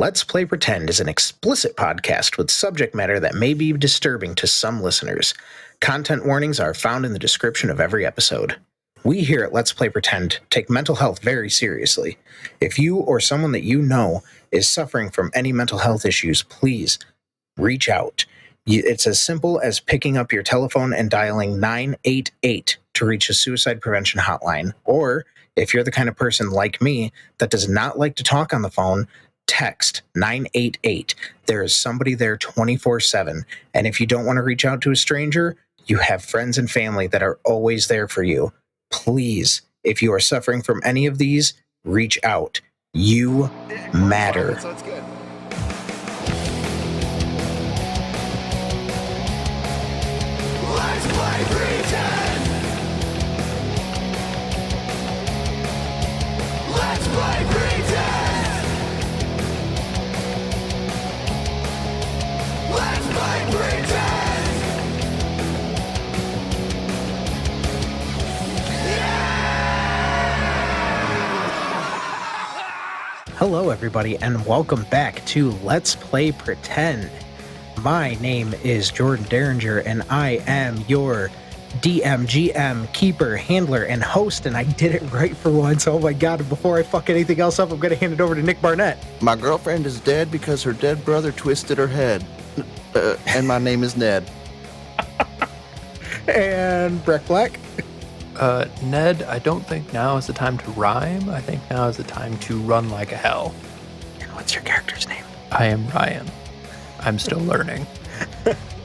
Let's Play Pretend is an explicit podcast with subject matter that may be disturbing to some listeners. Content warnings are found in the description of every episode. We here at Let's Play Pretend take mental health very seriously. If you or someone that you know is suffering from any mental health issues, please reach out. It's as simple as picking up your telephone and dialing 988 to reach a suicide prevention hotline. Or if you're the kind of person like me that does not like to talk on the phone, text 988. There is somebody there 24/7. And if you don't want to reach out to a stranger, you have friends and family that are always there for you. Please, if you are suffering from any of these, reach out. You matter. So it's good. Let's play pretend. Let's play pretend. Let's play pretend. Hello, everybody, and welcome back to Let's Play Pretend. My name is Jordan Derringer, and I am your DM, GM, keeper, handler, and host, and I did it right for once. Oh my god, before I fuck anything else up, I'm going to hand it over to Nick Barnett. My girlfriend is dead because her dead brother twisted her head. And my name is Ned. And Breck Black. Ned, I don't think now is the time to rhyme. I think now is the time to run like a hell. And what's your character's name? I am Ryan. I'm still learning.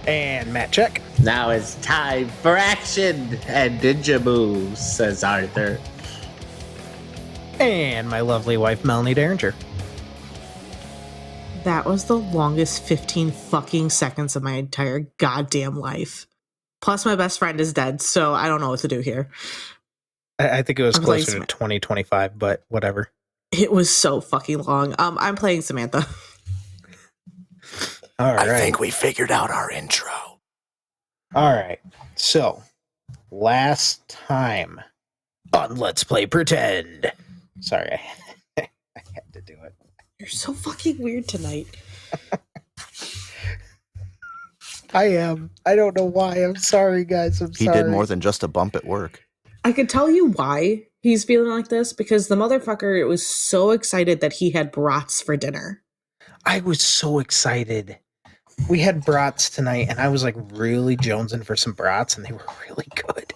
And Matt Check. Now it's time for action and ninja moves, says Arthur. And my lovely wife, Melanie Derringer. That was the longest 15 fucking seconds of my entire goddamn life. Plus, my best friend is dead, so I don't know what to do here. I think it was I'm playing closer to 2025, but whatever. It was so fucking long. I'm playing Samantha. All right. I think we figured out our intro. All right. So, last time on Let's Play Pretend. Sorry, I had to do it. You're so fucking weird tonight. I am. I don't know why. I'm sorry, guys. I'm He sorry. did more than just a bump at work. I could tell you why he's feeling like this, because the motherfucker was so excited that he had brats for dinner. I was so excited. We had brats tonight, and I was like really jonesing for some brats, and they were really good.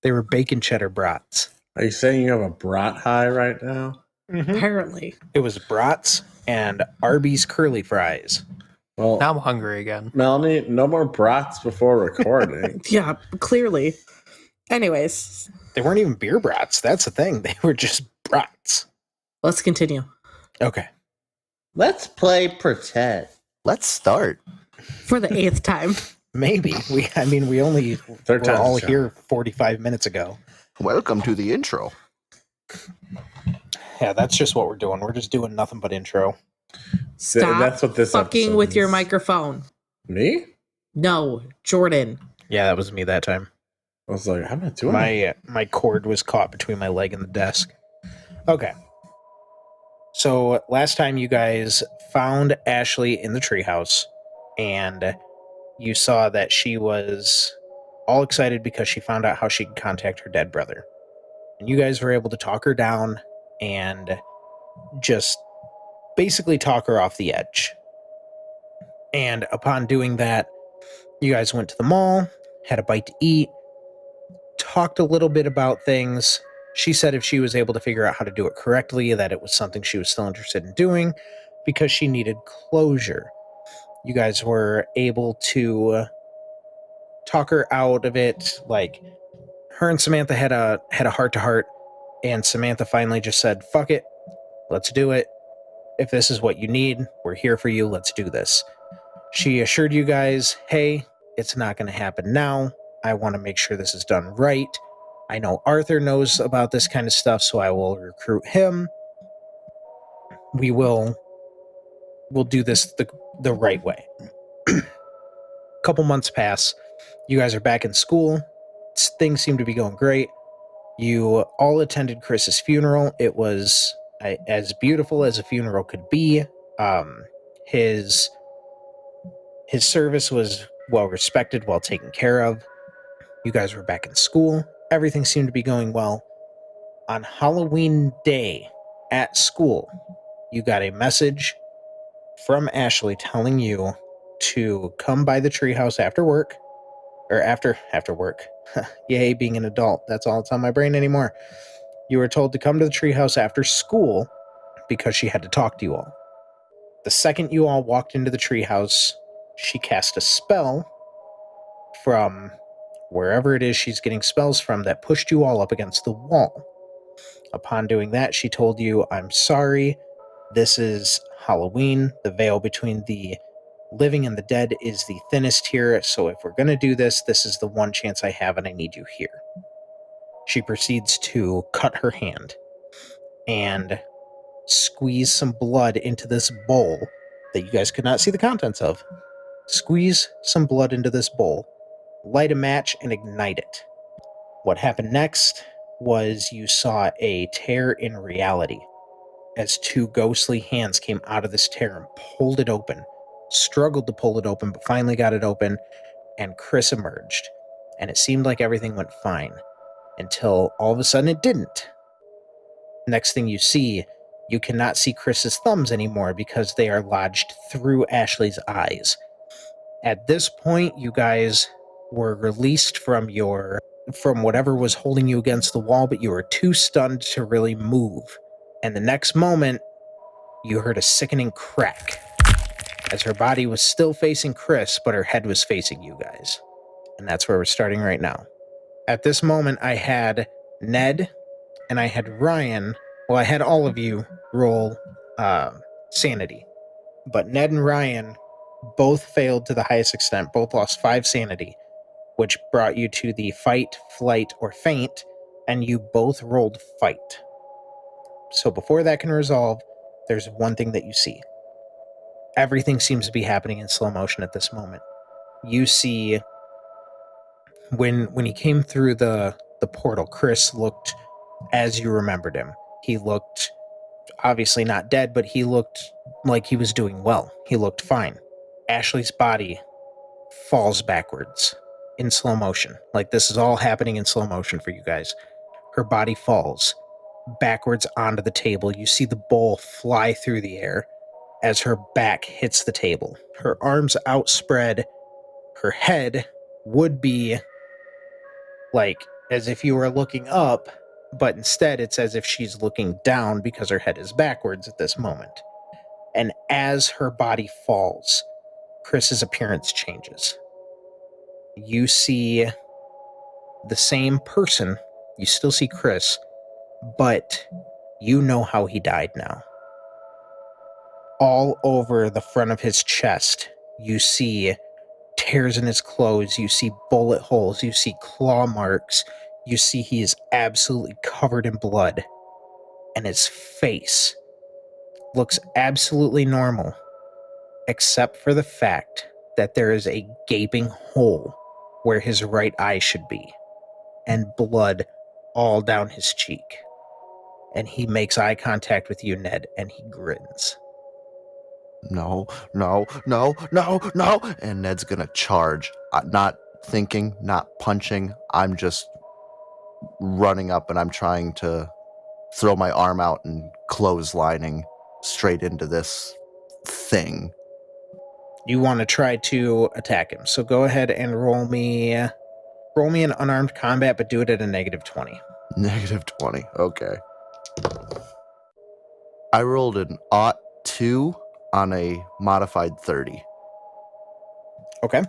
They were bacon cheddar brats. Are you saying you have a brat high right now? Apparently. It was brats and Arby's curly fries. Well, Now I'm hungry again. Melanie, no more brats before recording. Yeah, clearly. Anyways, They weren't even beer brats. That's the thing. They were just brats. let's continue. Okay. Let's play pretend. Let's start. For the 8th time. Maybe. We only Third were time's all a charm. here 45 minutes ago. Welcome to the intro. Yeah, that's just what we're doing. We're just doing nothing but intro. Stop That's what this fucking episode with your is. microphone. Me? No, Jordan. Yeah, that was me that time. I was like, I'm not doing it. My cord was caught between my leg and the desk. Okay. So last time you guys found Ashley in the treehouse, and you saw that she was all excited because she found out how she could contact her dead brother. And you guys were able to talk her down and just basically talk her off the edge. And upon doing that, you guys went to the mall, had a bite to eat, talked a little bit about things. She said if she was able to figure out how to do it correctly, that it was something she was still interested in doing because she needed closure. You guys were able to talk her out of it. Like, her and Samantha had a heart-to-heart, and Samantha finally just said, fuck it, let's do it. If this is what you need, we're here for you, let's do this. She assured you guys, hey, it's not going to happen now. I want to make sure this is done right. I know Arthur knows about this kind of stuff, so I will recruit him. We'll do this the right way. Couple months pass. You guys are back in school. Things seem to be going great. You all attended Chris's funeral. It was, as beautiful as a funeral could be. His service was well respected, well taken care of. You guys were back in school. Everything seemed to be going well. On Halloween day at school, you got a message from Ashley telling you to come by the treehouse after work, or after work. Yay, being an adult. That's all that's on my brain anymore. You were told to come to the treehouse after school because she had to talk to you all. The second you all walked into the treehouse, she cast a spell from wherever it is she's getting spells from that pushed you all up against the wall. Upon doing that, she told you, I'm sorry, this is Halloween. The veil between the living and the dead is the thinnest here, so if we're going to do this, this is the one chance I have and I need you here. She proceeds to cut her hand and squeeze some blood into this bowl that you guys could not see the contents of. Squeeze some blood into this bowl, light a match, and ignite it. What happened next was you saw a tear in reality as two ghostly hands came out of this tear and pulled it open, struggled to pull it open, but finally got it open, and Chris emerged. And it seemed like everything went fine until all of a sudden it didn't. Next thing you see, you cannot see Chris's thumbs anymore because they are lodged through Ashley's eyes. At this point, you guys were released from whatever was holding you against the wall, but you were too stunned to really move. And the next moment, you heard a sickening crack as her body was still facing Chris, but her head was facing you guys. And that's where we're starting right now. At this moment, I had Ned and I had Ryan. Well, I had all of you roll sanity. But Ned and Ryan both failed to the highest extent. Both lost 5 sanity, which brought you to the fight, flight, or faint, and you both rolled fight. So before that can resolve, there's one thing that you see. Everything seems to be happening in slow motion at this moment. You see, when he came through the portal, Chris looked as you remembered him. He looked obviously not dead, but he looked like he was doing well. He looked fine. Ashley's body falls backwards in slow motion. Like this is all happening in slow motion for you guys. Her body falls backwards onto the table. You see the bowl fly through the air as her back hits the table. Her arms outspread. Her head would be like as if you were looking up, but instead it's as if she's looking down because her head is backwards at this moment. And as her body falls, Chris's appearance changes. You see the same person. You still see Chris, but you know how he died now. All over the front of his chest, you see tears in his clothes, you see bullet holes, you see claw marks, you see he is absolutely covered in blood. And his face looks absolutely normal, except for the fact that there is a gaping hole where his right eye should be, and blood all down his cheek. And he makes eye contact with you, Ned, and he grins. No. And Ned's gonna charge. Not thinking, not punching. I'm just running up and I'm trying to throw my arm out and clotheslining straight into this thing. You want to try to attack him. So go ahead and roll me an unarmed combat, but do it at a -20. -20. Okay. I rolled an 2 on a modified 30. Okay.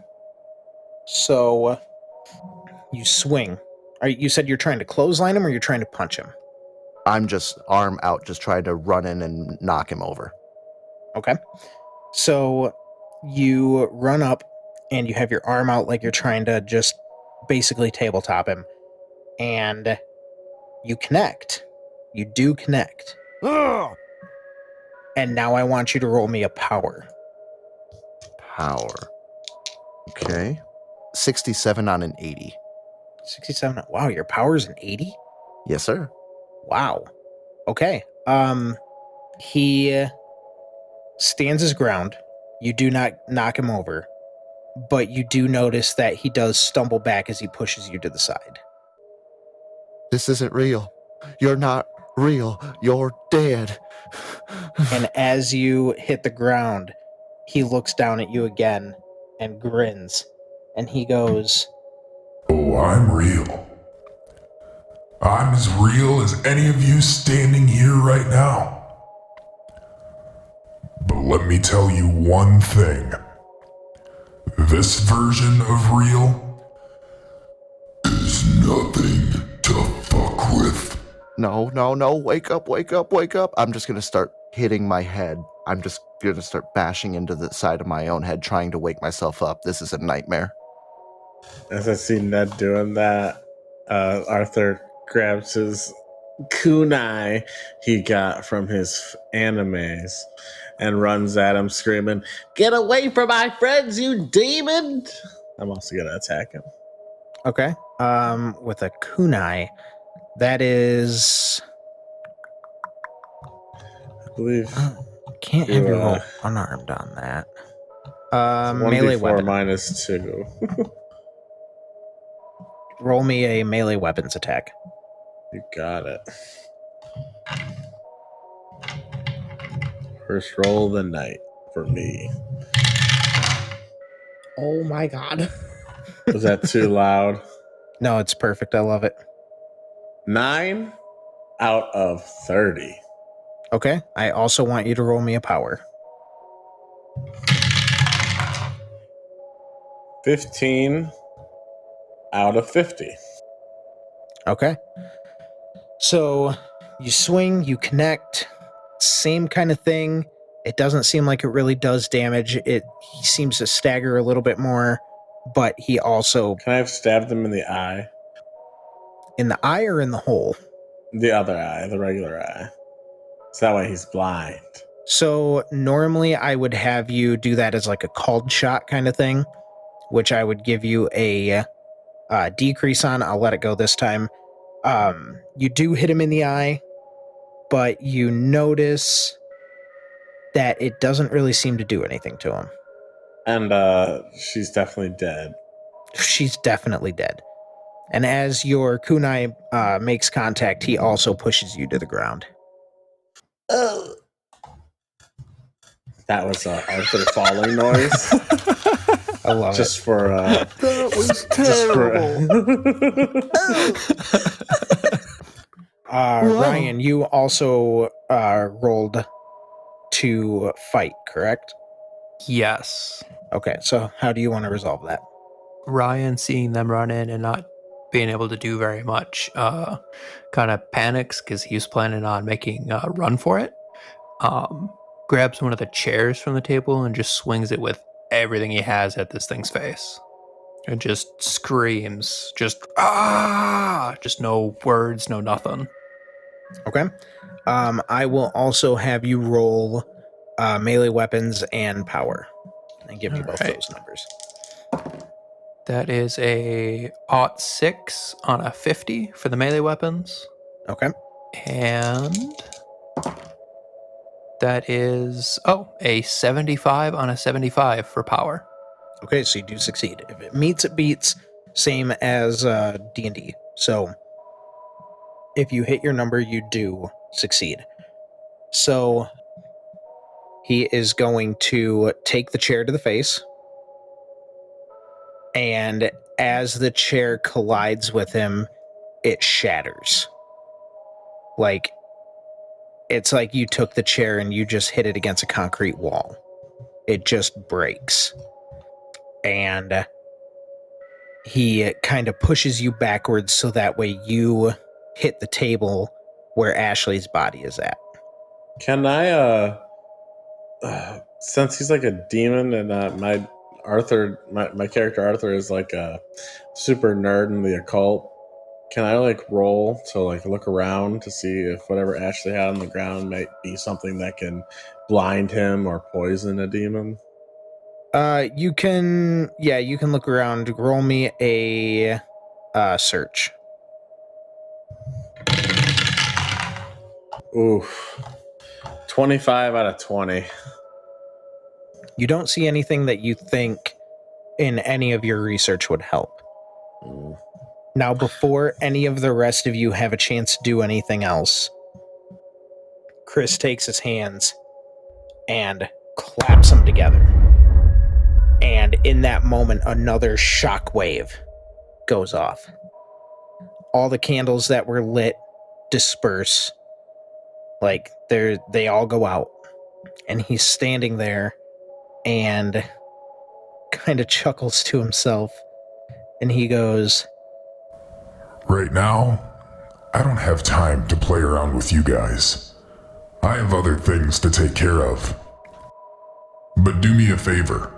So you swing. You said you're trying to clothesline him or you're trying to punch him? I'm just arm out, just trying to run in and knock him over. Okay. So you run up and you have your arm out like you're trying to just basically tabletop him. And you connect. You do connect. Ugh! And now I want you to roll me a power. Power. Okay. 67 on an 80. 67. Wow, your power's an 80? Yes, sir. Wow. Okay. He stands his ground. You do not knock him over, but you do notice that he does stumble back as he pushes you to the side. This isn't real. You're not real. You're dead. And as you hit the ground, he looks down at you again and grins. And he goes, Oh, I'm real. I'm as real as any of you standing here right now. But let me tell you one thing. This version of real is nothing to fuck with. No. Wake up. I'm just going to start hitting my head. I'm just going to start bashing into the side of my own head, trying to wake myself up. This is a nightmare. As I see Ned doing that, Arthur grabs his kunai he got from his animes and runs at him screaming, "Get away from my friends, you demon!" I'm also going to attack him. okay, with a kunai, that is... I believe Can't have you roll unarmed on that. Melee 1d4 weapon. -2. Roll me a melee weapons attack. You got it. First roll of the night for me. Oh my god. Was that too loud? No, it's perfect. I love it. 9 out of 30. Okay, I also want you to roll me a power. 15 out of 50. Okay. So you swing, you connect, same kind of thing. It doesn't seem like it really does damage. He seems to stagger a little bit more, but he also... Can I have stabbed him in the eye? In the eye or in the hole? The other eye, the regular eye. So that way he's blind. So normally I would have you do that as like a called shot kind of thing, which I would give you a decrease on. I'll let it go this time. You do hit him in the eye, but you notice that it doesn't really seem to do anything to him. And she's definitely dead. She's definitely dead. And as your kunai makes contact, he also pushes you to the ground. Oh. That was Arthur falling noise. I love just it. For That was terrible. Ryan, you also rolled to fight, correct? Yes. Okay, so how do you want to resolve that? Ryan, seeing them run in and not being able to do very much, kind of panics because he was planning on making a run for it. Grabs one of the chairs from the table and just swings it with everything he has at this thing's face. And just screams, just no words, no nothing. Okay. I will also have you roll melee weapons and power. And give me both those numbers. That is a 6 on a 50 for the melee weapons. Okay. And that is, a 75 on a 75 for power. Okay, so you do succeed. If it meets, it beats. Same as D&D. So if you hit your number, you do succeed. So he is going to take the chair to the face. And as the chair collides with him, it shatters. Like, it's like you took the chair and you just hit it against a concrete wall. It just breaks. And he kind of pushes you backwards so that way you hit the table where Ashley's body is at. Can I, since he's like a demon and my character Arthur is like a super nerd in the occult, can I like roll to like look around to see if whatever Ashley had on the ground might be something that can blind him or poison a demon? You can look around. Roll me a search. Oof. 25 out of 20. You don't see anything that you think in any of your research would help. Mm. Now, before any of the rest of you have a chance to do anything else, Chris takes his hands and claps them together. And in that moment, another shockwave goes off. All the candles that were lit disperse. Like, they all go out. And he's standing there and kind of chuckles to himself. And he goes, Right now, I don't have time to play around with you guys. I have other things to take care of. But do me a favor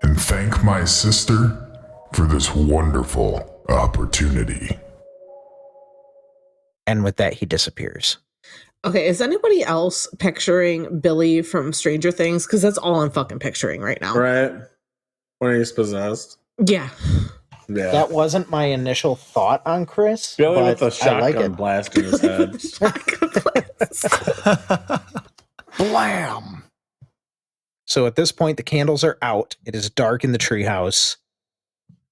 and thank my sister for this wonderful opportunity. and with that, he disappears. Okay, is anybody else picturing Billy from Stranger Things? Because that's all I'm fucking picturing right now. Right? When he's possessed. Yeah. Yeah. That wasn't my initial thought on Chris. Billy but with a I like shotgun it. blast in his head. Blam! So at this point, the candles are out. It is dark in the treehouse,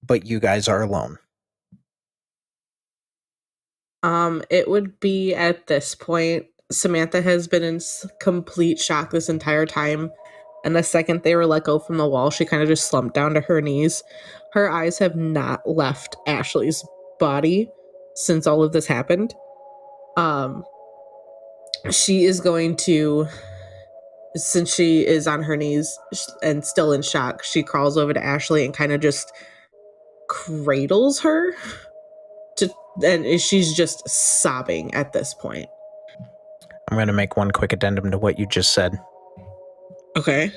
but you guys are alone. It would be at this point, Samantha has been in complete shock this entire time. And the second they were let go from the wall, she kind of just slumped down to her knees. Her eyes have not left Ashley's body since all of this happened. She is going to, since she is on her knees and still in shock, she crawls over to Ashley and kind of just cradles her. And she's just sobbing at this point. I'm going to make one quick addendum to what you just said. Okay.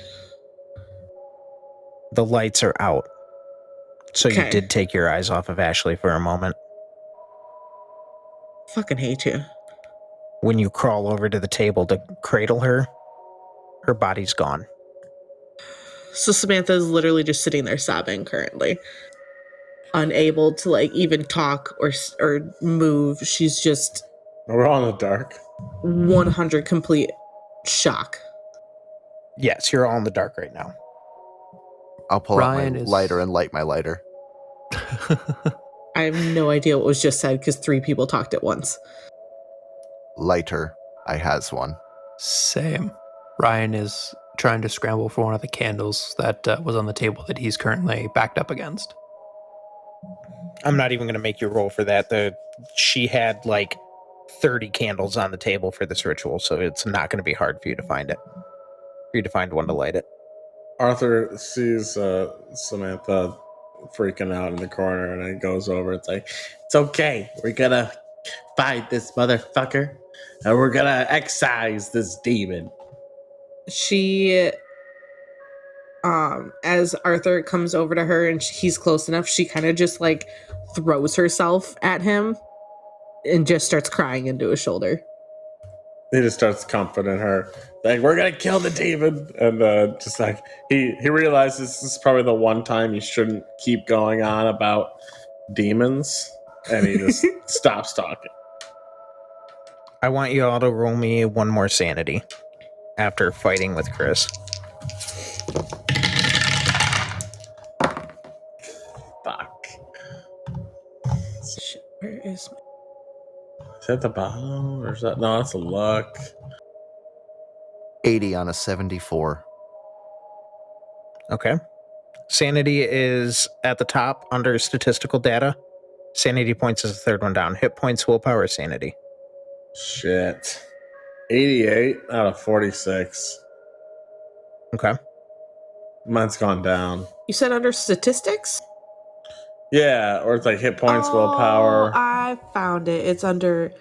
The lights are out. So Okay. you did take your eyes off of Ashley for a moment. Fucking hate you. When you crawl over to the table to cradle her, her body's gone. So Samantha is literally just sitting there sobbing currently. Unable to like even talk or move. She's just We're all in the dark. 100 complete shock. Yes, you're all in the dark right now. I'll pull Ryan out my is- lighter and light my lighter. I have no idea what was just said because 3 people talked at once. Lighter. I has one. Same. Ryan is trying to scramble for one of the candles that was on the table that he's currently backed up against. I'm not even going to make you roll for that. She had like 30 candles on the table for this ritual, so it's not going to be hard for you to find it. For you to find one to light it. Arthur sees Samantha freaking out in the corner and then goes over. It's like, it's okay. We're gonna fight this motherfucker and we're gonna excise this demon. She as Arthur comes over to her and he's close enough, she kind of just like throws herself at him and just starts crying into his shoulder. He just starts comforting her, like, we're gonna kill the demon. And just like he realizes this is probably the one time he shouldn't keep going on about demons, and he just stops talking. I want you all to roll me one more sanity after fighting with Chris. Fuck. Shit, where is my... Is that the bottom or is that no? That's a luck. 80 on a 74. Okay. Sanity is at the top under statistical data. Sanity points is the third one down. Hit points, willpower, sanity. Shit. 88 out of 46. Okay. Mine's gone down. You said under statistics? Yeah, or it's like hit points, willpower. I found it. It's under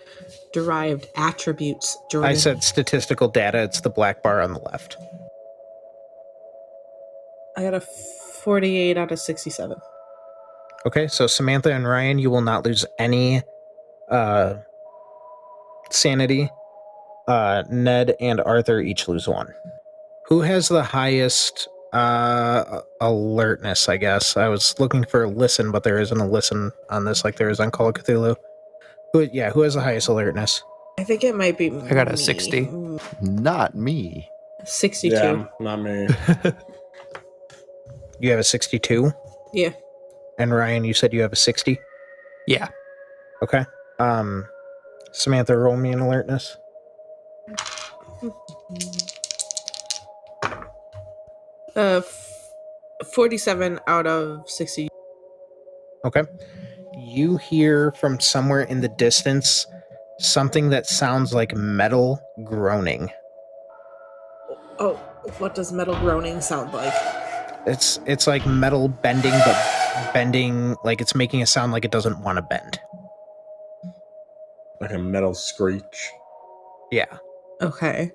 derived attributes. Jordan. I said statistical data. It's the black bar on the left. I got a 48 out of 67. Okay, so Samantha and Ryan, you will not lose any sanity. Ned and Arthur each lose 1. Who has the highest alertness, I guess? I was looking for a listen, but there isn't a listen on this like there is on Call of Cthulhu. Who has the highest alertness? I think it might be I got a me. 60. Not me. 62. Yeah, not me. You have a 62? Yeah. And Ryan, you said you have a 60? Yeah. Okay. Samantha, roll me an alertness. Uh, 47 out of 60. Okay. You hear from somewhere in the distance something that sounds like metal groaning. Oh, what does metal groaning sound like? It's like metal bending, but bending like it's making a sound like it doesn't want to bend. Like a metal screech. Yeah. Okay.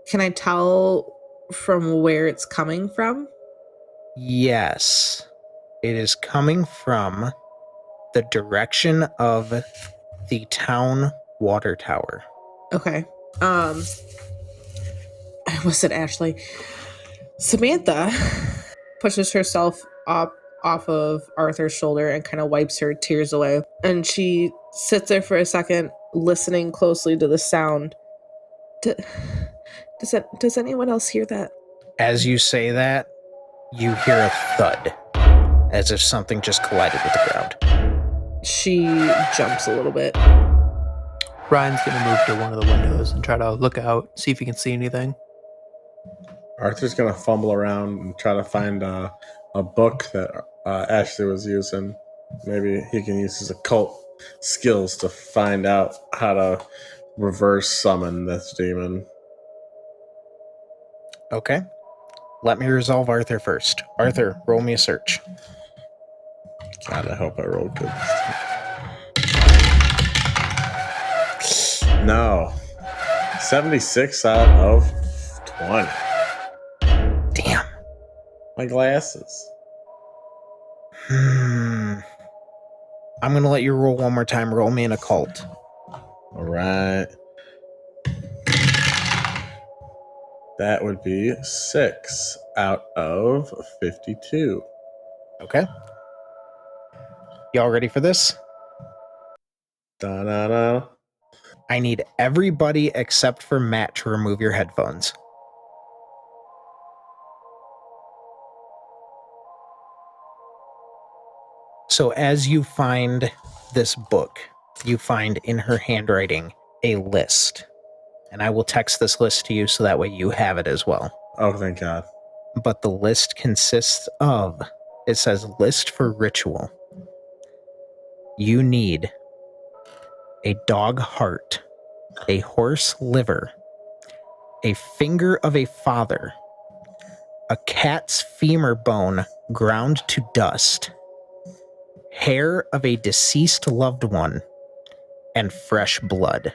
Can I tell from where it's coming from? Yes. It is coming from the direction of the town water tower. Okay. I almost said Ashley. Samantha pushes herself up off of Arthur's shoulder and kind of wipes her tears away. And she sits there for a second, listening closely to the sound. Does anyone else hear that? As you say that, you hear a thud, as if something just collided with the ground. She jumps a little bit. Ryan's gonna move to one of the windows and try to look out, see if he can see anything. Arthur's gonna fumble around and try to find a book that Ashley was using. Maybe he can use his occult skills to find out how to reverse summon this demon. Okay. Let me resolve Arthur first. Arthur, roll me a search. God, I hope I rolled good. No. 76 out of 20. Damn. My glasses. I'm going to let you roll one more time. Roll me an occult. All right. That would be 6 out of 52. Okay. Y'all ready for this? Da-da-da. I need everybody except for Matt to remove your headphones. So as you find this book, you find in her handwriting a list. And I will text this list to you so that way you have it as well. Oh, thank God. But the list consists of, it says list for ritual. You need a dog heart, a horse liver, a finger of a father, a cat's femur bone ground to dust, hair of a deceased loved one, and fresh blood.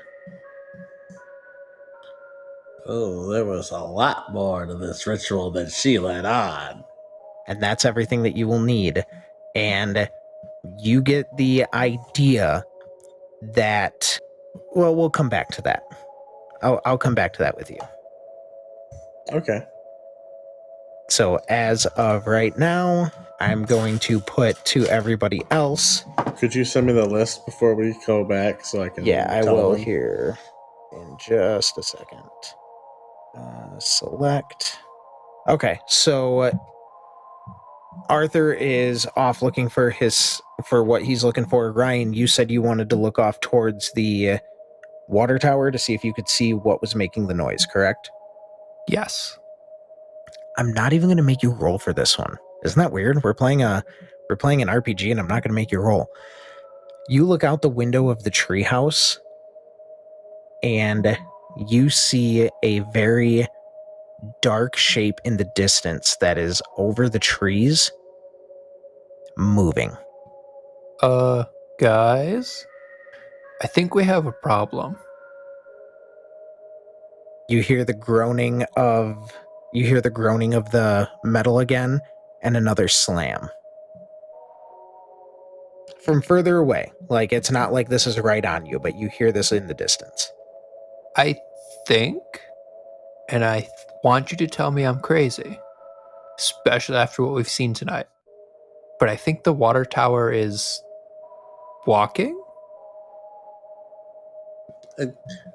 Oh, there was a lot more to this ritual than she let on. And that's everything that you will need. And you get the idea that, well, we'll come back to that. I'll come back to that with you. Okay. So as of right now, I'm going to put to everybody else. Could you send me the list before we go back so I can Yeah, I tell will them? here in just a second. Select. Okay, so Arthur is off looking for what he's looking for. Ryan, you said you wanted to look off towards the water tower to see if you could see what was making the noise, correct? Yes. I'm not even going to make you roll for this one. Isn't that weird? We're playing an RPG and I'm not going to make you roll. You look out the window of the treehouse and you see a very dark shape in the distance that is over the trees moving. Guys, I think we have a problem. You hear the groaning of the metal again and another slam. From further away. Like, it's not like this is right on you, but you hear this in the distance. I think, and I want you to tell me I'm crazy, especially after what we've seen tonight, but I think the water tower is walking?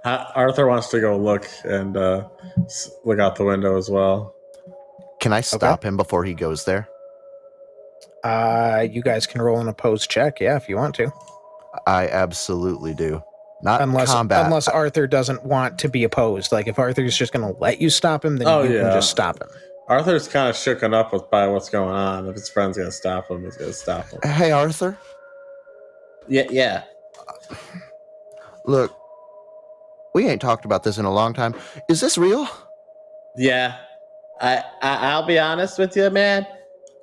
Arthur wants to go look and look out the window as well. Can I stop him before he goes there? You guys can roll an opposed check, yeah, if you want to. I absolutely do. Not Unless combat. Arthur doesn't want to be opposed. Like, if Arthur's just going to let you stop him, then you can just stop him. Arthur's kind of shooken up by what's going on. If his friend's going to stop him, he's going to stop him. Hey, Arthur. Yeah. Look, we ain't talked about this in a long time. Is this real? Yeah. I'll be honest with you, man.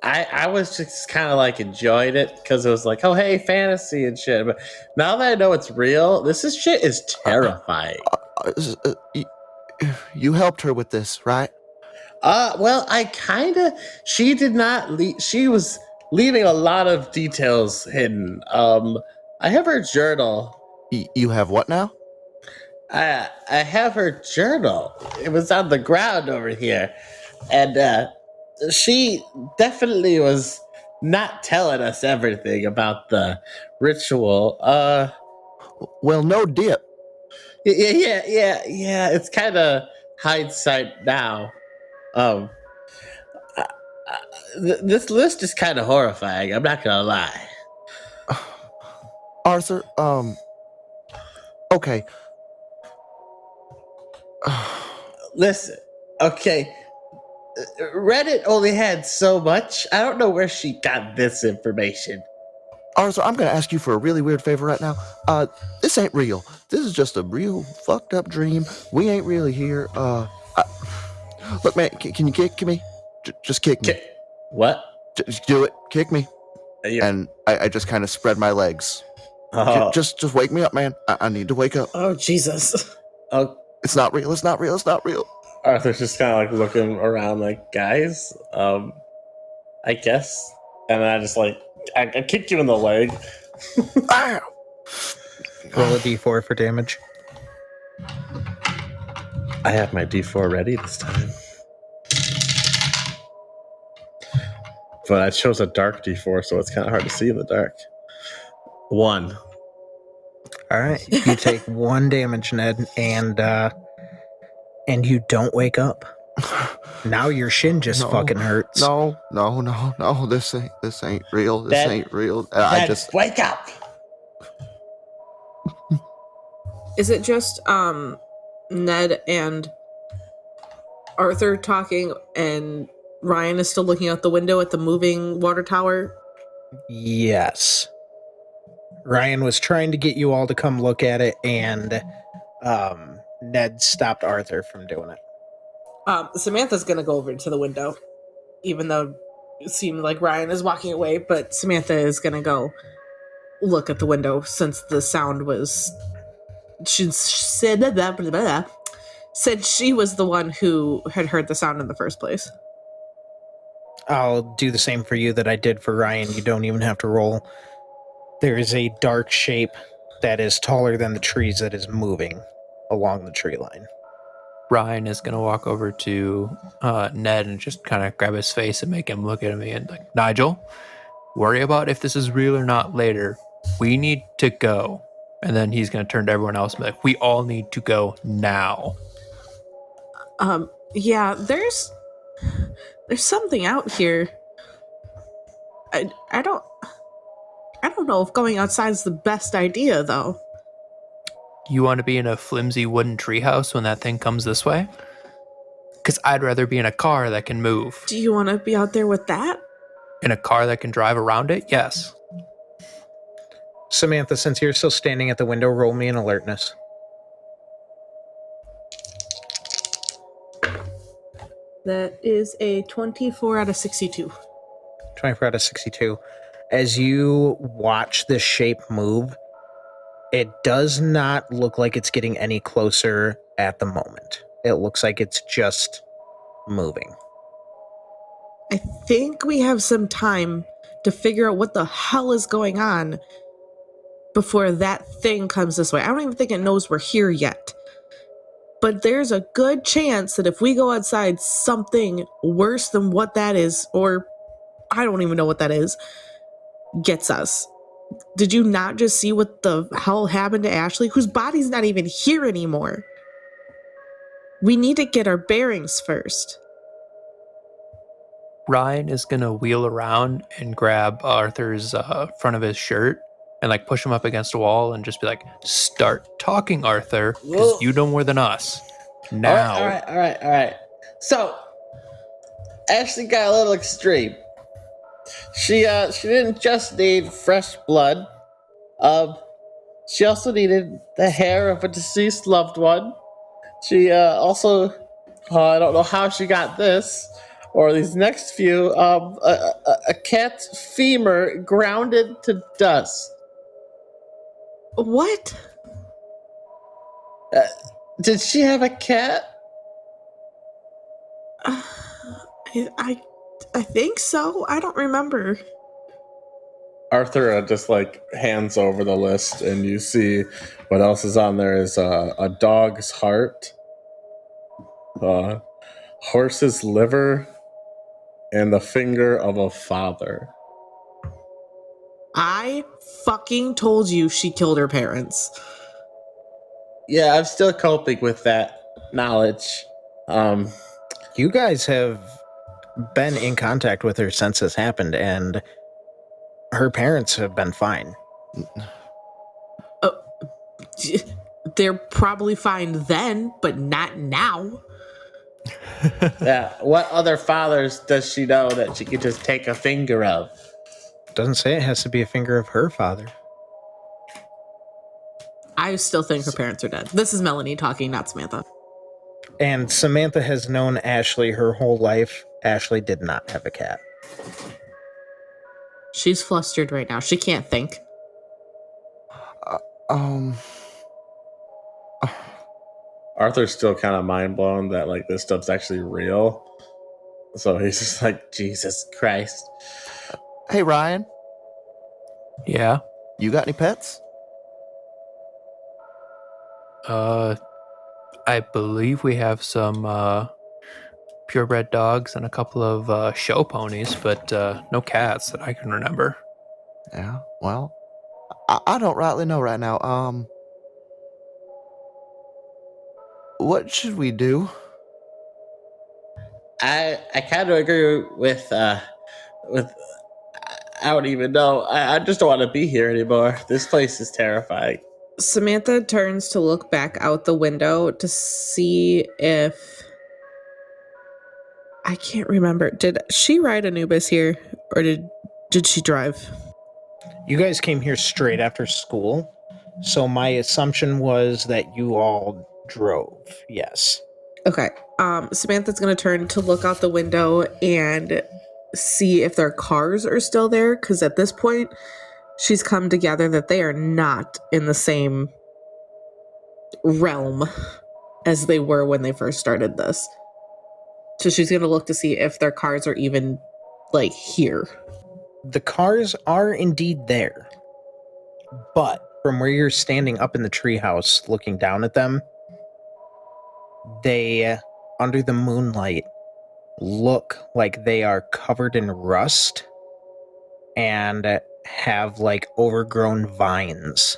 I was just kind of like enjoying it because it was like, oh, hey, fantasy and shit. But now that I know it's real, this shit is terrifying. You helped her with this, right? Well, she did not she was leaving a lot of details hidden. I have her journal. You have what now? I have her journal. It was on the ground over here. And she definitely was not telling us everything about the ritual. Well, no dip. Yeah. It's kind of hindsight now. This list is kind of horrifying. I'm not gonna lie. Arthur, okay. Listen, okay. Reddit only had so much. I don't know where she got this information. Arthur, I'm going to ask you for a really weird favor right now. This ain't real. This is just a real fucked up dream. We ain't really here. Look, man, can you kick me? Just kick me. What? Just do it. Kick me. And I just kind of spread my legs. Just wake me up, man. I need to wake up. Oh, Jesus. Oh, it's not real. It's not real. It's not real. Arthur's just kind of like looking around like, guys, I guess. And then I just like, I kicked you in the leg. Ow! Roll a d4 for damage. I have my d4 ready this time. But I chose a dark d4, so it's kind of hard to see in the dark. 1. All right. You take 1 damage, Ned, and you don't wake up. Now your shin just fucking hurts. No. This ain't real. This ain't real. I just wake up. Is it just Ned and Arthur talking, and Ryan is still looking out the window at the moving water tower? Yes. Ryan was trying to get you all to come look at it, and Ned stopped Arthur from doing it. Samantha's gonna go over to the window, even though it seemed like Ryan is walking away, but Samantha is gonna go look at the window since the sound was... She said said she was the one who had heard the sound in the first place. I'll do the same for you that I did for Ryan. You don't even have to roll. There is a dark shape that is taller than the trees that is moving along the tree line. Ryan is going to walk over to Ned and just kind of grab his face and make him look at me and like, Nigel, worry about if this is real or not later. We need to go. And then he's going to turn to everyone else and be like, we all need to go now. Yeah, there's something out here. I don't know if going outside is the best idea, though. You want to be in a flimsy wooden treehouse when that thing comes this way? Because I'd rather be in a car that can move. Do you want to be out there with that? In a car that can drive around it? Yes. Samantha, since you're still standing at the window, roll me an alertness. That is a 24 out of 62. 24 out of 62. As you watch this shape move, it does not look like it's getting any closer at the moment. It looks like it's just moving. I think we have some time to figure out what the hell is going on before that thing comes this way. I don't even think it knows we're here yet. But there's a good chance that if we go outside, something worse than what that is, or I don't even know what that is, gets us. Did you not just see what the hell happened to Ashley, whose body's not even here anymore? We need to get our bearings first. Ryan is gonna wheel around and grab Arthur's front of his shirt and like push him up against a wall and just be like, "Start talking, Arthur, because you know more than us." Now, All right. So, Ashley got a little extreme. She didn't just need fresh blood. She also needed the hair of a deceased loved one. She also, I don't know how she got this or these next few, a cat's femur grounded to dust. What? Did she have a cat? I think so. I don't remember. Arthur just like hands over the list, and you see what else is on there is a dog's heart, horse's liver, and the finger of a father. I fucking told you she killed her parents. Yeah, I'm still coping with that knowledge. You guys have been in contact with her since this happened, and her parents have been fine. They're probably fine then, but not now. Yeah, what other fathers does she know that she could just take a finger of? Doesn't say it has to be a finger of her father. I still think her parents are dead. This is Melanie talking, not Samantha. And Samantha has known Ashley her whole life. Ashley did not have a cat. She's flustered right now. She can't think. Arthur's still kind of mind blown that like this stuff's actually real. So he's just like, Jesus Christ. Hey, Ryan, yeah. you got any pets? I believe we have some purebred dogs and a couple of show ponies, but no cats that I can remember. Yeah, well, I don't rightly know right now. What should we do? I kind of agree with I don't even know. I just don't want to be here anymore. This place is terrifying. Samantha turns to look back out the window to see if... I can't remember. Did she ride Anubis here, or did she drive? You guys came here straight after school, so my assumption was that you all drove. Yes. Okay. Samantha's gonna turn to look out the window and see if their cars are still there, because at this point, she's come to gather that they are not in the same realm as they were when they first started this. So she's gonna look to see if their cars are even, like, here. The cars are indeed there. But from where you're standing up in the treehouse looking down at them, they, under the moonlight, look like they are covered in rust and have like overgrown vines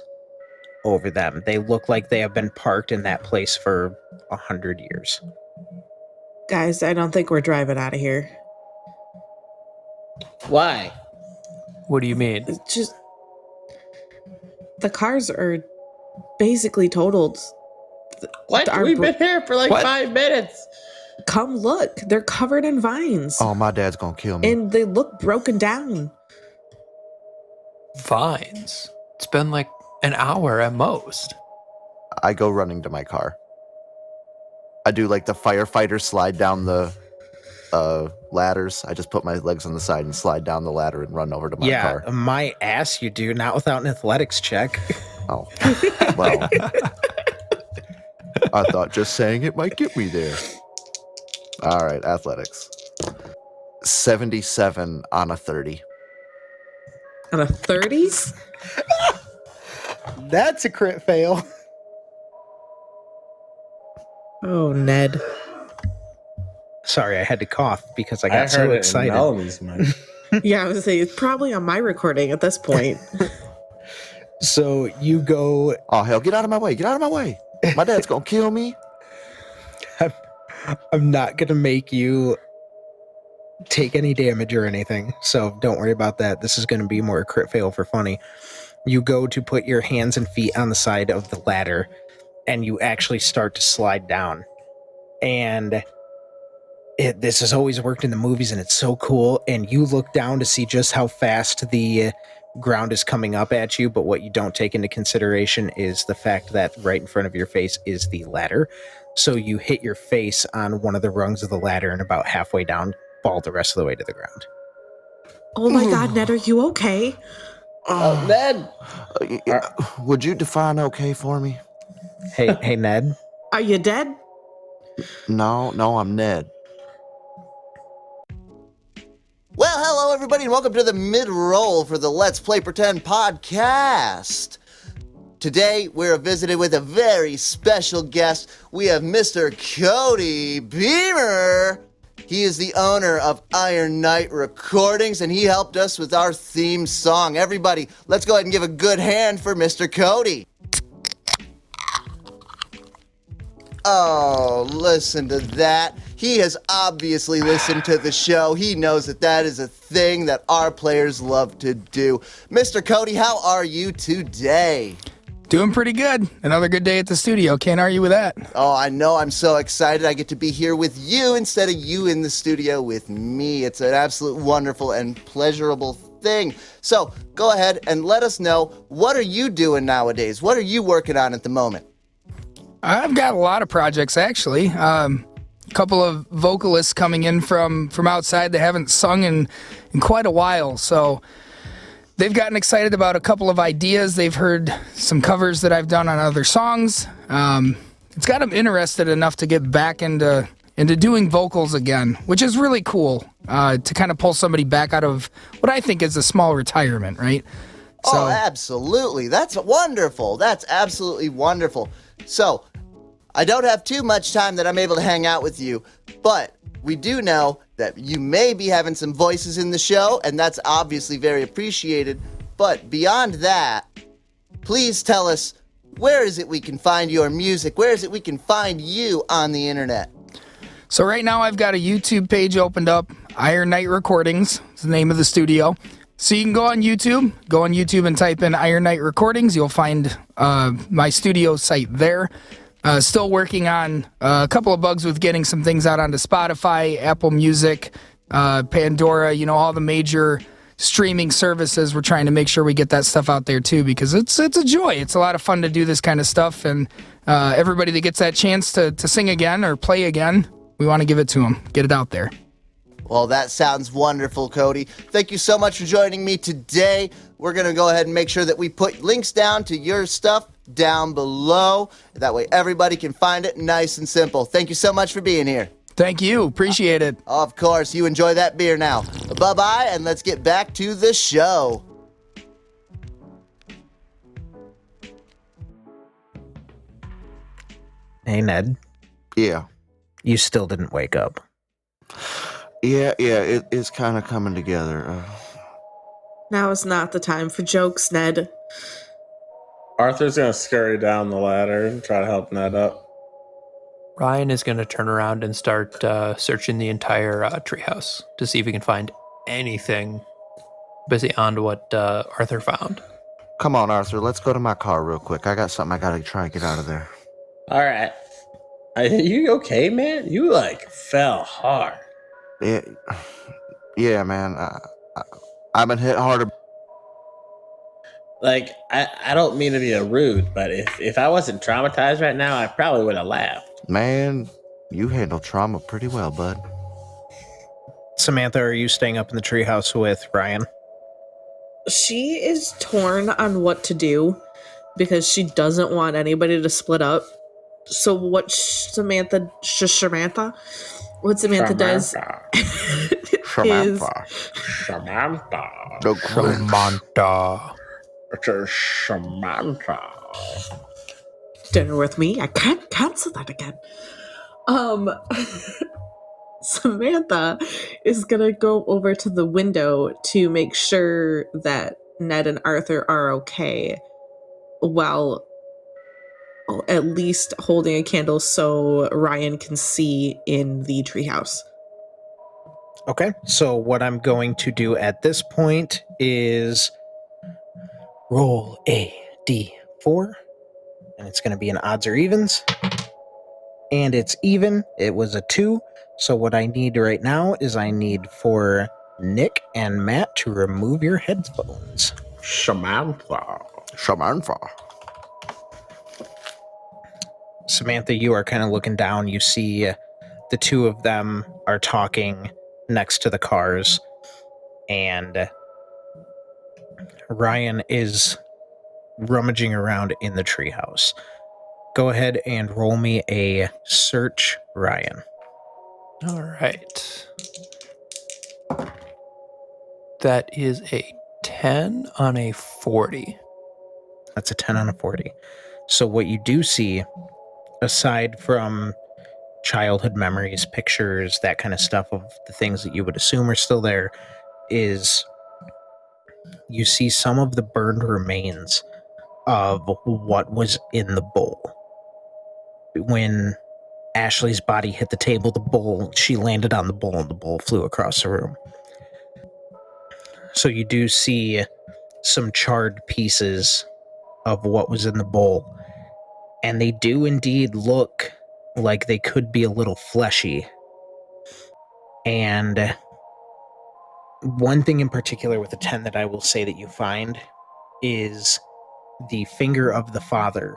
over them. They look like they have been parked in that place for 100 years. Guys, I don't think we're driving out of here. Why? What do you mean? It's just... the cars are basically totaled. What? We've been here for like 5 minutes. Come look. They're covered in vines. Oh, my dad's gonna kill me. And they look broken down. Vines? It's been like an hour at most. I go running to my car. I do like the firefighter slide down the ladders. I just put my legs on the side and slide down the ladder and run over to my car. Yeah, my ass you do, not without an athletics check. Oh, well. I thought just saying it might get me there. All right, athletics. 77 on a 30. On a 30? That's a crit fail. Oh, Ned. Sorry, I had to cough because I got heard so it in excited. Melanie's mind. Yeah, I was saying it's probably on my recording at this point. So you go. Oh, hell, get out of my way. Get out of my way. My dad's going to kill me. I'm not going to make you take any damage or anything, so don't worry about that. This is going to be more a crit fail for funny. You go to put your hands and feet on the side of the ladder, and you actually start to slide down. And this has always worked in the movies, and it's so cool. And you look down to see just how fast the ground is coming up at you, but what you don't take into consideration is the fact that right in front of your face is the ladder. So you hit your face on one of the rungs of the ladder, and about halfway down, fall the rest of the way to the ground. Oh my God, Ned, are you okay? Ned! Would you define okay for me? Hey, Ned. Are you dead? No, I'm Ned. Well, hello everybody, and welcome to the mid-roll for the Let's Play Pretend podcast. Today, we're visited with a very special guest. We have Mr. Cody Beamer. He is the owner of Iron Knight Recordings, and he helped us with our theme song. Everybody, let's go ahead and give a good hand for Mr. Cody. Oh, listen to that. He has obviously listened to the show. He knows that that is a thing that our players love to do. Mr. Cody, how are you today? Doing pretty good. Another good day at the studio. Can't argue with that. Oh, I know. I'm so excited I get to be here with you instead of you in the studio with me. It's an absolute wonderful and pleasurable thing. So go ahead and let us know, what are you doing nowadays? What are you working on at the moment? I've got a lot of projects, actually. A couple of vocalists coming in from outside that haven't sung in quite a while, so they've gotten excited about a couple of ideas. They've heard some covers that I've done on other songs. It's got them interested enough to get back into doing vocals again, which is really cool, to kind of pull somebody back out of what I think is a small retirement, right? Oh, absolutely. That's wonderful. That's absolutely wonderful. So, I don't have too much time that I'm able to hang out with you, but we do know that you may be having some voices in the show, and that's obviously very appreciated. But beyond that, please tell us, where is it we can find your music? Where is it we can find you on the internet? So right now I've got a YouTube page opened up, Iron Knight Recordings is the name of the studio. So you can go on YouTube and type in Iron Knight Recordings. You'll find my studio site there. Still working on a couple of bugs with getting some things out onto Spotify, Apple Music, Pandora, all the major streaming services. We're trying to make sure we get that stuff out there too, because it's a joy. It's a lot of fun to do this kind of stuff, and everybody that gets that chance to sing again or play again, we want to give it to them, get it out there. Well, that sounds wonderful, Cody. Thank you so much for joining me today. We're going to go ahead and make sure that we put links down to your stuff down below. That way everybody can find it nice and simple. Thank you so much for being here. Thank you. Appreciate it. Of course. You enjoy that beer now. Bye-bye, and let's get back to the show. Hey, Ned. Yeah. You still didn't wake up. Yeah, it's kind of coming together. Now is not the time for jokes, Ned. Arthur's gonna scurry down the ladder and try to help Ned up. Ryan is going to turn around and start searching the entire treehouse to see if he can find anything beyond what Arthur found. Come on, Arthur. Let's go to my car real quick. I got something I got to try and get out of there. All right. Are you okay, man? You, fell hard. Yeah, man. I've been hit harder. I don't mean to be rude, but if I wasn't traumatized right now, I probably would have laughed. Man, you handle trauma pretty well, bud. Samantha, are you staying up in the treehouse with Ryan? She is torn on what to do because she doesn't want anybody to split up. So what Samantha does Samantha. is Samantha. It's a Samantha. dinner with me. I can't cancel that again. Samantha is gonna go over to the window to make sure that Ned and Arthur are okay. while at least holding a candle so Ryan can see in the treehouse. Okay, so what I'm going to do at this point is roll a d4, and it's going to be an odds or evens. And it's even. It was a 2. So what I need right now is I need for Nick and Matt to remove your headphones. Samantha. Samantha, you are kind of looking down. You see the two of them are talking next to the cars, and Ryan is rummaging around in the treehouse. Go ahead and roll me a search, Ryan. All right. That is a 10 on a 40. That's a 10 on a 40. So what you do see, aside from childhood memories, pictures, that kind of stuff of the things that you would assume are still there, is you see some of the burned remains of what was in the bowl. When Ashley's body hit the table, she landed on the bowl, and the bowl flew across the room. So you do see some charred pieces of what was in the bowl, and they do indeed look like they could be a little fleshy. And one thing in particular with the 10 that I will say that you find is the finger of the father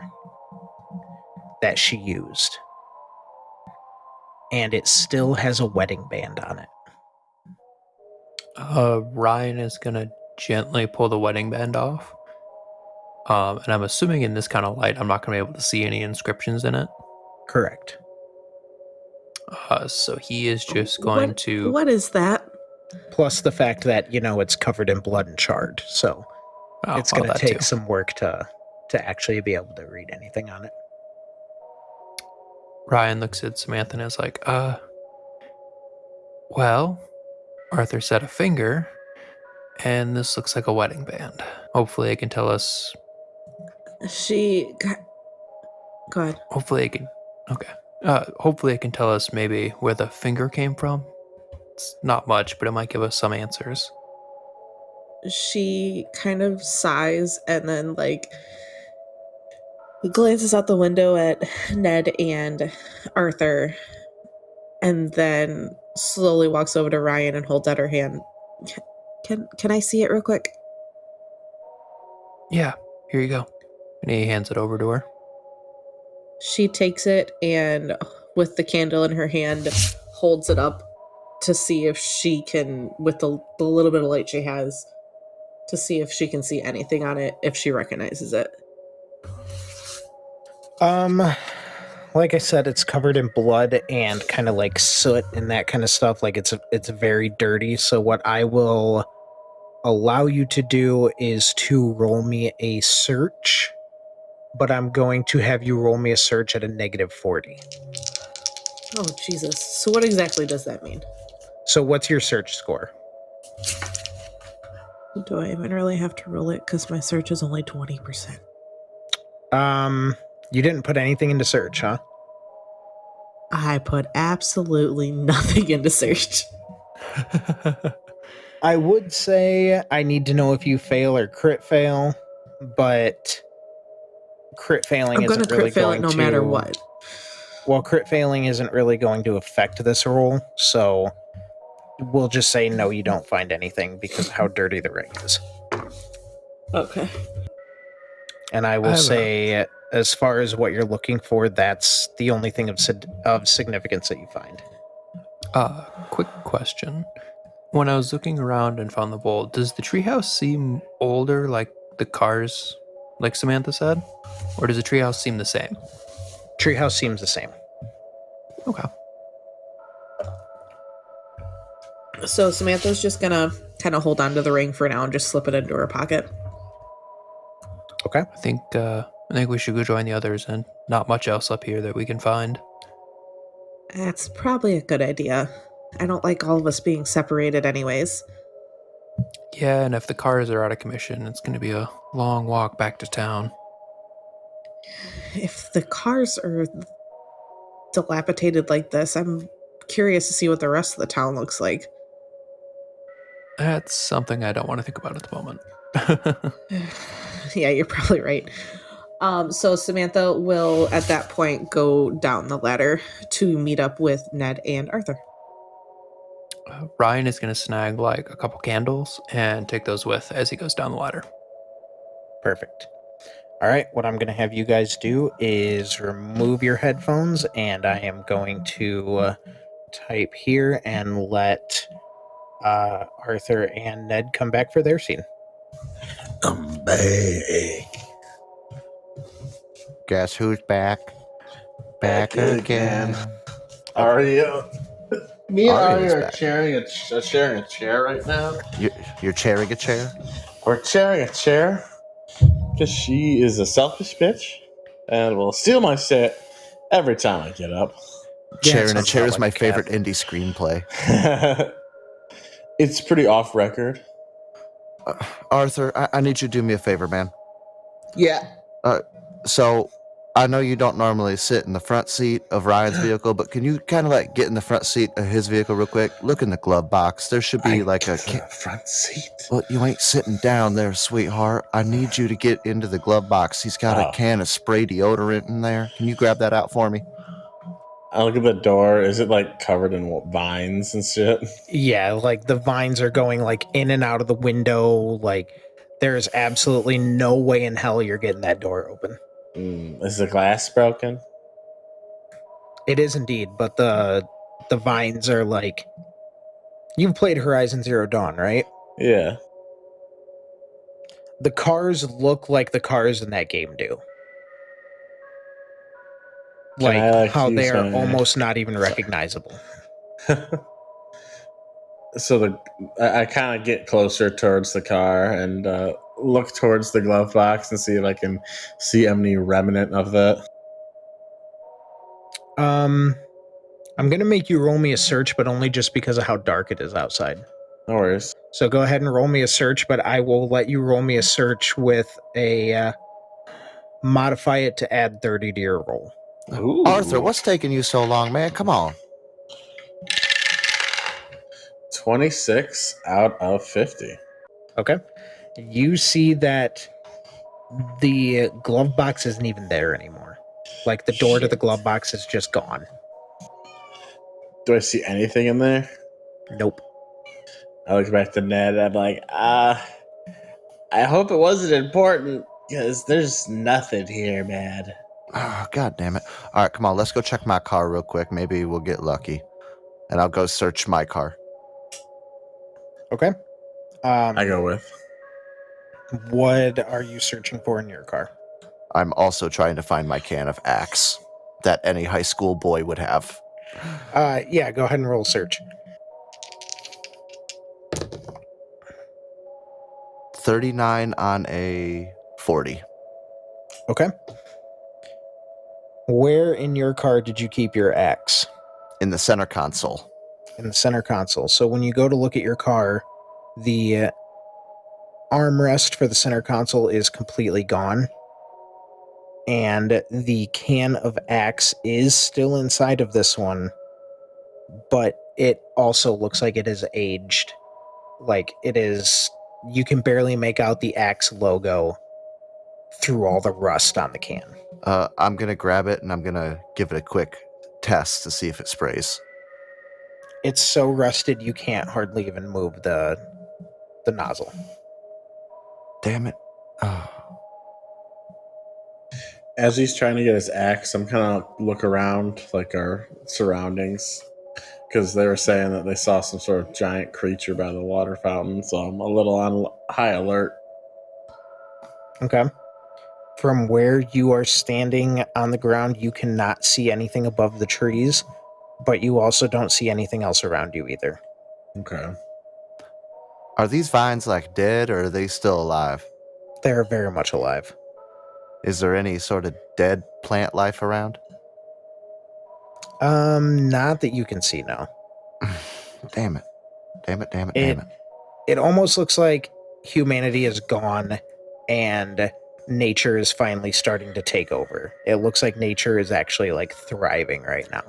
that she used. And it still has a wedding band on it. Ryan is going to gently pull the wedding band off. And I'm assuming in this kind of light, I'm not going to be able to see any inscriptions in it. Correct. So he is just going to... What is that? Plus the fact that, it's covered in blood and charred. So it's going to take some work to actually be able to read anything on it. Ryan looks at Samantha and is like, well, Arthur said a finger, and this looks like a wedding band. Hopefully it can tell us... Go ahead. Hopefully it can tell us maybe where the finger came from. It's not much, but it might give us some answers. She kind of sighs and then, glances out the window at Ned and Arthur, and then slowly walks over to Ryan and holds out her hand. Can I see it real quick? Yeah, here you go. And he hands it over to her. She takes it and, with the candle in her hand, holds it up to see if she can, with the little bit of light she has, to see if she can see anything on it, if she recognizes it. Like I said, it's covered in blood and kind of like soot and that kind of stuff. Like it's very dirty. So what I will allow you to do is to roll me a search, but I'm going to have you roll me a search at a -40. Oh, Jesus. So what exactly does that mean? So what's your search score? Do I even really have to roll it? Because my search is only 20%. You didn't put anything into search, huh? I put absolutely nothing into search. I would say I need to know if you fail or crit fail, but crit failing isn't really crit fail going it no to... matter what. Well, crit failing isn't really going to affect this roll, so we'll just say no, you don't find anything because of how dirty the ring is. Okay. And I will say, as far as what you're looking for, that's the only thing of significance that you find. Quick question. When I was looking around and found the bowl, does the treehouse seem older, like the cars, like Samantha said? Or does the treehouse seem the same? Treehouse seems the same. Okay. So Samantha's just gonna kind of hold on to the ring for now and just slip it into her pocket. Okay. I think we should go join the others, and not much else up here that we can find. That's probably a good idea. I don't like all of us being separated anyways. Yeah, and if the cars are out of commission, it's going to be a long walk back to town. If the cars are dilapidated like this, I'm curious to see what the rest of the town looks like. That's something I don't want to think about at the moment. Yeah, you're probably right. So Samantha will at that point go down the ladder to meet up with Ned and Arthur. Ryan is going to snag like a couple candles and take those with as he goes down the ladder. Perfect. All right, what I'm going to have you guys do is remove your headphones, and I am going to type here and let Arthur and Ned come back for their scene. I'm back. Guess who's back? Back again. Aria. Me and Aria's Aria are back. sharing a chair right now. You're chairing a chair? We're sharing a chair because she is a selfish bitch and will steal my set every time I get up. Chair in a sounds chair about is like my a cat. favorite indie screenplay. It's pretty off record. Arthur, I need you to do me a favor, man. Yeah. So, I know you don't normally sit in the front seat of Ryan's vehicle, but can you kind of like get in the front seat of his vehicle real quick? Look in the glove box. There should be like a... front seat. Well, you ain't sitting down there, sweetheart. I need you to get into the glove box. He's got a can of spray deodorant in there. Can you grab that out for me? I look at the door. Is it like covered in vines and shit? Yeah, like the vines are going like in and out of the window. Like there's absolutely no way in hell you're getting that door open. Is the glass broken? It is indeed, but the vines are like... You've played Horizon Zero Dawn, right? Yeah. The cars look like the cars in that game do. Can I, like, how they use are my- almost not even recognizable. So I kind of get closer towards the car and look towards the glove box and see if I can see any remnant of that. I'm gonna make you roll me a search, but only just because of how dark it is outside. No worries. So go ahead and roll me a search, but I will let you roll me a search with a modify it to add 30 to your roll. Ooh. Arthur, what's taking you so long, man? Come on. 26 out of 50. Okay. You see that the glove box isn't even there anymore. Like the door to the glove box is just gone. Do I see anything in there? Nope. I look back to Ned. I'm like, I hope it wasn't important because there's nothing here, man. Oh, God damn it. All right, come on. Let's go check my car real quick. Maybe we'll get lucky. And I'll go search my car. Okay. I go with. What are you searching for in your car? I'm also trying to find my can of Axe that any high school boy would have. Yeah, go ahead and roll search. 39 on a 40. Okay. Where in your car did you keep your axe? In the center console. In the center console. So when you go to look at your car, the armrest for the center console is completely gone. And the can of axe is still inside of this one, but it also looks like it is aged. Like it is, you can barely make out the axe logo through all the rust on the can. I'm going to grab it and I'm going to give it a quick test to see if it sprays. It's so rusted you can't hardly even move the nozzle. Damn it. Oh. As he's trying to get his axe, I'm kind of look around like our surroundings because they were saying that they saw some sort of giant creature by the water fountain, so I'm a little on high alert. Okay. From where you are standing on the ground, you cannot see anything above the trees, but you also don't see anything else around you either. Okay. Are these vines like dead or are they still alive? They're very much alive. Is there any sort of dead plant life around? Not that you can see, no. Damn it. Damn it, damn it, It- damn it. It almost looks like humanity is gone and nature is finally starting to take over. It looks like nature is actually like thriving right now.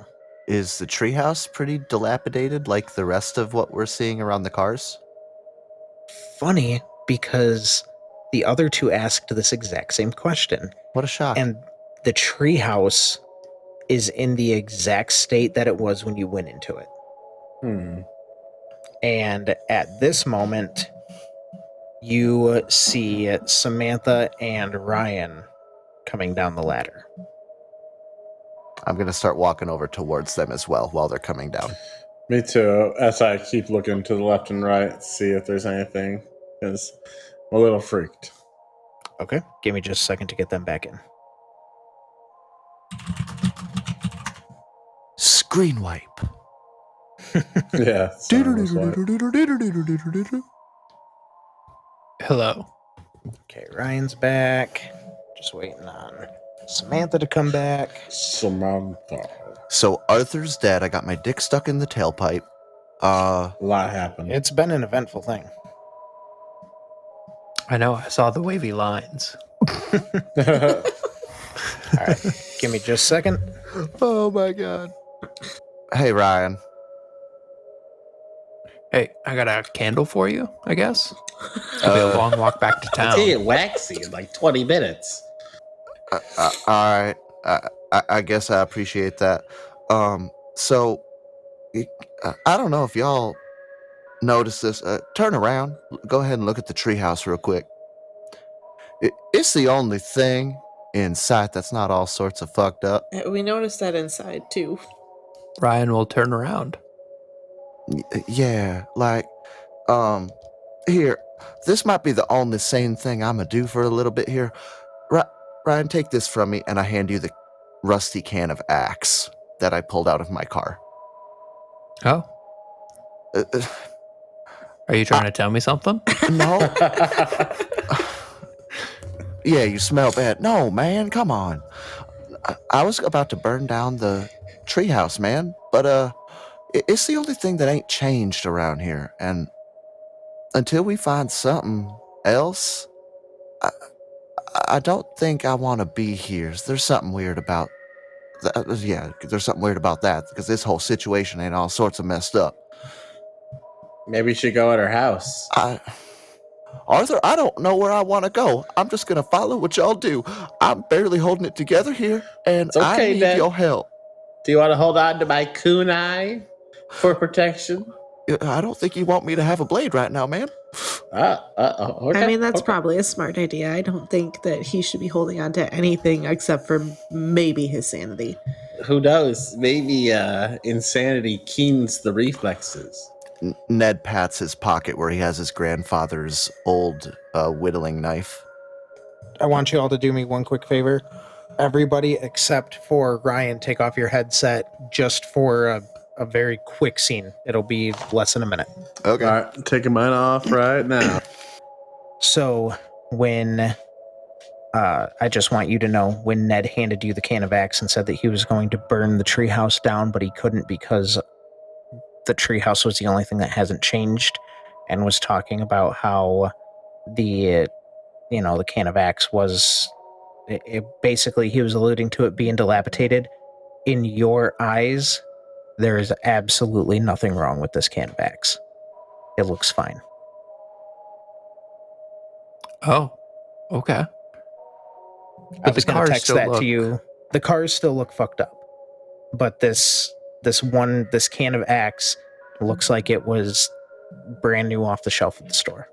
Is the treehouse pretty dilapidated like the rest of what we're seeing around the cars? Funny, because the other two asked this exact same question. What a shock. And the treehouse is in the exact state that it was when you went into it. And at this moment, you see Samantha and Ryan coming down the ladder. I'm going to start walking over towards them as well while they're coming down. Me too. As I keep looking to the left and right, see if there's anything, because I'm a little freaked. Okay, give me just a second to get them back in. Screen wipe. Yeah. Hello. Okay, Ryan's back. Just waiting on Samantha to come back. Samantha. So Arthur's dead. I got my dick stuck in the tailpipe. A lot happened. It's been an eventful thing. I know, I saw the wavy lines. All right, give me just a second. Oh my god. Hey, Ryan. Hey, I got a candle for you, I guess. It'll be a long walk back to I'll town. get waxy in like 20 minutes. All right. I guess I appreciate that. So, I don't know if y'all noticed this. Turn around. Go ahead and look at the treehouse real quick. It's the only thing in sight that's not all sorts of fucked up. We noticed that inside too. Ryan will turn around. Yeah, like, here, this might be the only sane thing I'm gonna do for a little bit here. Ryan, take this from me, and I hand you the rusty can of Axe that I pulled out of my car. Oh, are you trying to tell me something? No. Yeah, you smell bad. No, man, come on. I was about to burn down the treehouse, man, but it's the only thing that ain't changed around here, and until we find something else, I don't think I want to be here. There's something weird about that. Yeah, there's something weird about that, because this whole situation ain't all sorts of messed up. Maybe you should go at her house. Arthur, I don't know where I want to go. I'm just going to follow what y'all do. I'm barely holding it together here, and It's okay, I need then. your help. Do you want to hold on to my kunai for protection? I don't think you want me to have a blade right now, man. Okay, I mean, that's okay. probably a smart idea. I don't think that he should be holding on to anything except for maybe his sanity. Who knows? Maybe insanity keens the reflexes. Ned pats his pocket where he has his grandfather's old whittling knife. I want you all to do me one quick favor. Everybody except for Ryan, take off your headset just for a very quick scene. It'll be less than a minute. Okay. All right, taking mine off right now. So when I just want you to know, when Ned handed you the can of Axe and said that he was going to burn the treehouse down, but he couldn't because the treehouse was the only thing that hasn't changed, and was talking about how the can of Axe was basically, he was alluding to it being dilapidated. In your eyes, there is absolutely nothing wrong with this can of Axe. It looks fine. Oh, okay. I But was the going to cars text still that look... to you. The cars still look fucked up, but this can of Axe looks like it was brand new off the shelf at the store.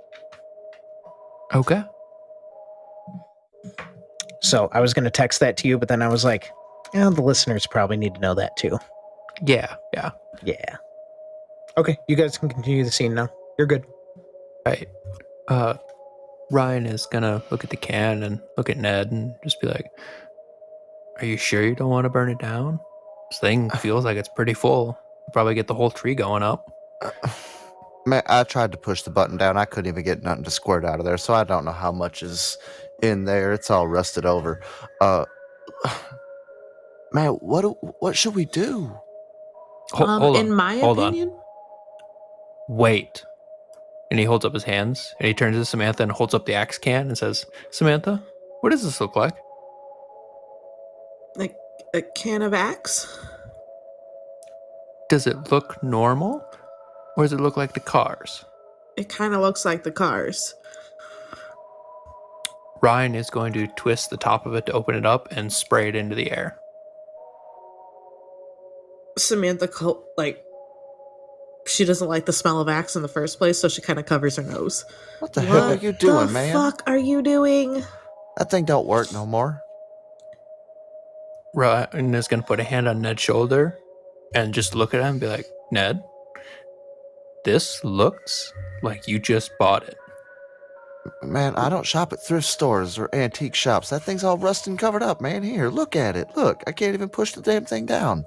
Okay. So I was going to text that to you, but then I was like, the listeners probably need to know that too. Yeah. Yeah. Okay, you guys can continue the scene now. You're good. Right. Ryan is gonna look at the can and look at Ned and just be like, "Are you sure you don't want to burn it down? This thing feels like it's pretty full. You'll probably get the whole tree going up." Man, I tried to push the button down. I couldn't even get nothing to squirt out of there, so I don't know how much is in there. It's all rusted over. Man, what should we do? Hold on. In my Hold opinion, on. Wait. And he holds up his hands and he turns to Samantha and holds up the axe can and says, "Samantha, What does this look like? Like a can of Axe? Does it look normal? Or does it look like the cars? It kind of looks like the cars. Ryan is going to twist the top of it to open it up and spray it into the air. Samantha, she doesn't like the smell of Axe in the first place, so she kind of covers her nose. What the hell are you doing, the man? fuck are you doing? That thing don't work no more. Ryan is going to put a hand on Ned's shoulder and just look at him and be like, Ned, this looks like you just bought it. Man, I don't shop at thrift stores or antique shops. That thing's all rusted and covered up, man. Here, look at it. Look, I can't even push the damn thing down.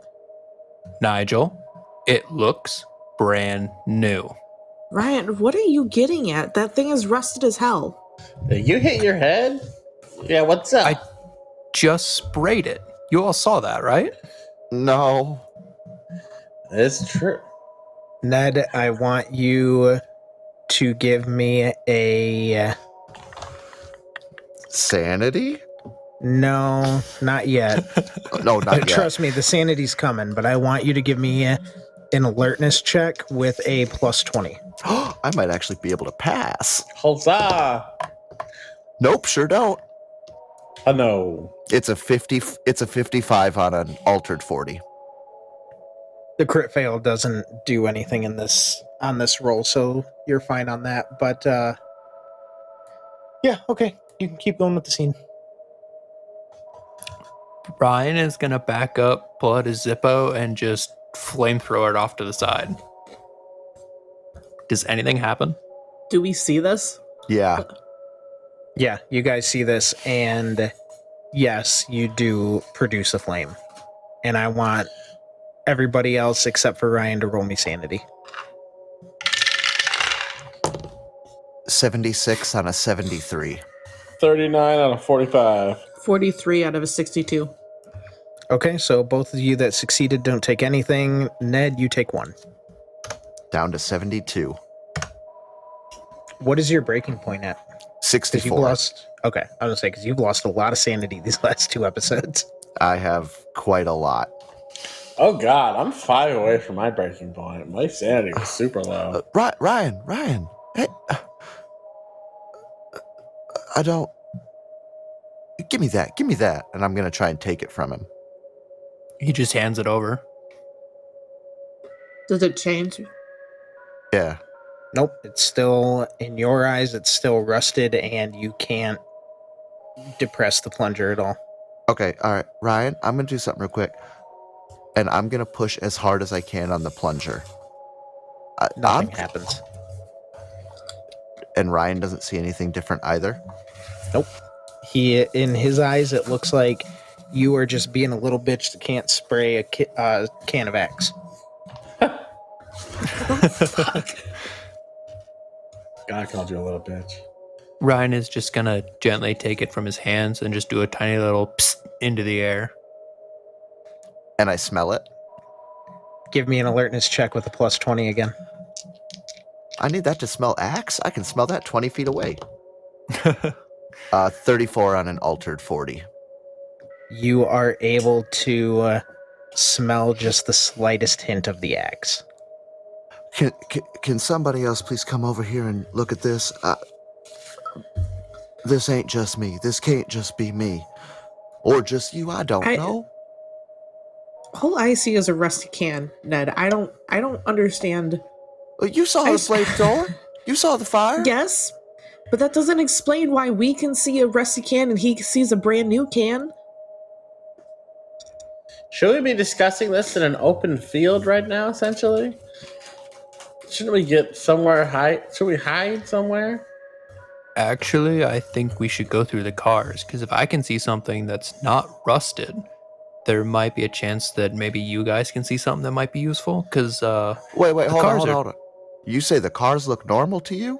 Nigel, it looks brand new. Ryan, what are you getting at? That thing is rusted as hell. You hit your head? Yeah, what's up? I just sprayed it. You all saw that, right? No. It's true. Ned, I want you to give me a... Sanity? No, not yet. No, not yet. Trust me, the sanity's coming, but I want you to give me an alertness check with a plus 20. I might actually be able to pass. Huzzah! Nope, sure don't. Oh no. It's a 50. It's a 55 on an altered 40. The crit fail doesn't do anything on this roll, so you're fine on that. But yeah, okay, you can keep going with the scene. Ryan is going to back up, pull out his Zippo, and just flamethrower it off to the side. Does anything happen? Do we see this? Yeah. Yeah, you guys see this, and yes, you do produce a flame. And I want everybody else except for Ryan to roll me sanity. 76 on a 73. 39 out of 45. 43 out of a 62. Okay, so both of you that succeeded don't take anything. Ned, you take 1. Down to 72. What is your breaking point at? 'Cause you've 64. lost. Okay, I was gonna say because you've lost a lot of sanity these last 2 episodes. I have quite a lot. Oh god, I'm 5 away from my breaking point. My sanity was super low. Ryan. Hey, I don't. Give me that, and I'm gonna try and take it from him. He just hands it over. Does it change? Yeah. Nope, it's still in your eyes. It's still rusted, and you can't depress the plunger at all. Okay. All right, Ryan. I'm gonna do something real quick, and I'm gonna push as hard as I can on the plunger. Nothing happens. And Ryan doesn't see anything different either. Nope. He, in his eyes, it looks like you are just being a little bitch that can't spray a can of Axe. God called you a little bitch. Ryan is just going to gently take it from his hands and just do a tiny little psst into the air. And I smell it. Give me an alertness check with a plus 20 again. I need that to smell axe. I can smell that 20 feet away. 34 on an altered 40. You are able to smell just the slightest hint of the axe. Can somebody else please come over here and look at this? This ain't just me. This can't just be me. Or just you. I don't know. All I see is a rusty can, Ned. I don't understand. You saw the flamethrower. You saw the fire. Yes, but that doesn't explain why we can see a rusty can and he sees a brand new can. Should we be discussing this in an open field right now, essentially? Shouldn't we get somewhere Should we hide somewhere? Actually, I think we should go through the cars, because if I can see something that's not rusted, there might be a chance that maybe you guys can see something that might be useful, because Wait, hold on. You say the cars look normal to you?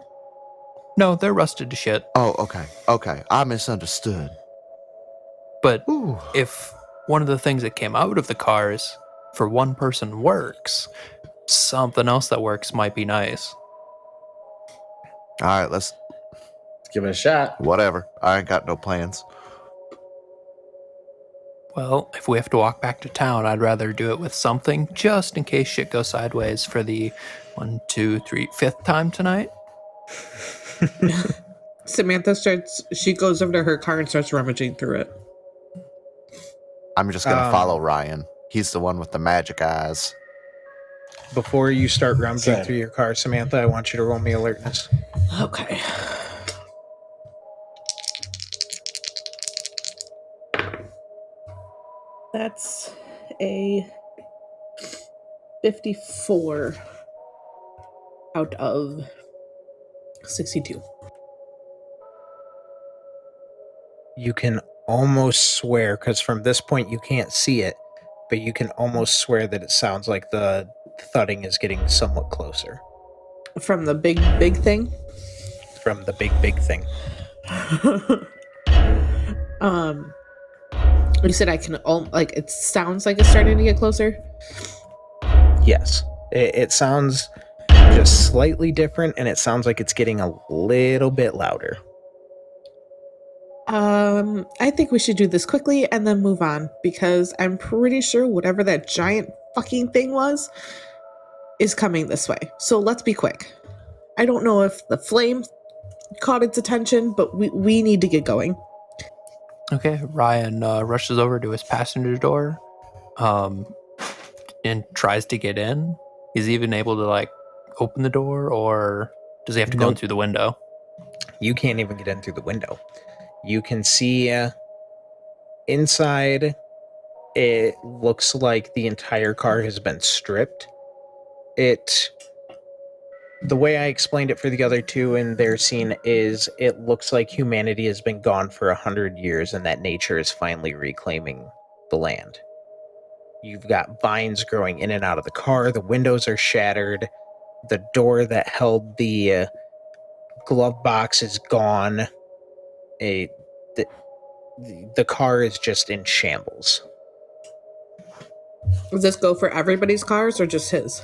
No, they're rusted to shit. Oh, okay. I misunderstood. But Ooh. if one of the things that came out of the cars for one person works, something else that works might be nice. All right, let's Give it a shot. whatever. I ain't got no plans. Well, if we have to walk back to town, I'd rather do it with something just in case shit goes sideways for the 1, 2, 3, 5th time tonight. Samantha she goes over to her car and starts rummaging through it. I'm just going to follow Ryan. He's the one with the magic eyes. Before you start rummaging Same. through your car, Samantha, I want you to roll me alertness. Okay. That's a 54 out of 62. You can almost swear, because from this point you can't see it, but you can almost swear that it sounds like the thudding is getting somewhat closer. From the big thing? From the big thing. You said I can, it sounds like it's starting to get closer? Yes. It sounds just slightly different, and it sounds like it's getting a little bit louder. I think we should do this quickly and then move on, because I'm pretty sure whatever that giant fucking thing was is coming this way. So let's be quick. I don't know if the flame caught its attention, but we need to get going. Okay, Ryan rushes over to his passenger door and tries to get in. Is he even able to, open the door, or does he have to go in Nope. through the window? You can't even get in through the window. You can see inside. It looks like the entire car has been stripped. The way I explained it for the other two in their scene is it looks like humanity has been gone for 100 years and that nature is finally reclaiming the land. You've got vines growing in and out of the car. The windows are shattered. The door that held the glove box is gone. The car is just in shambles. Does this go for everybody's cars or just his?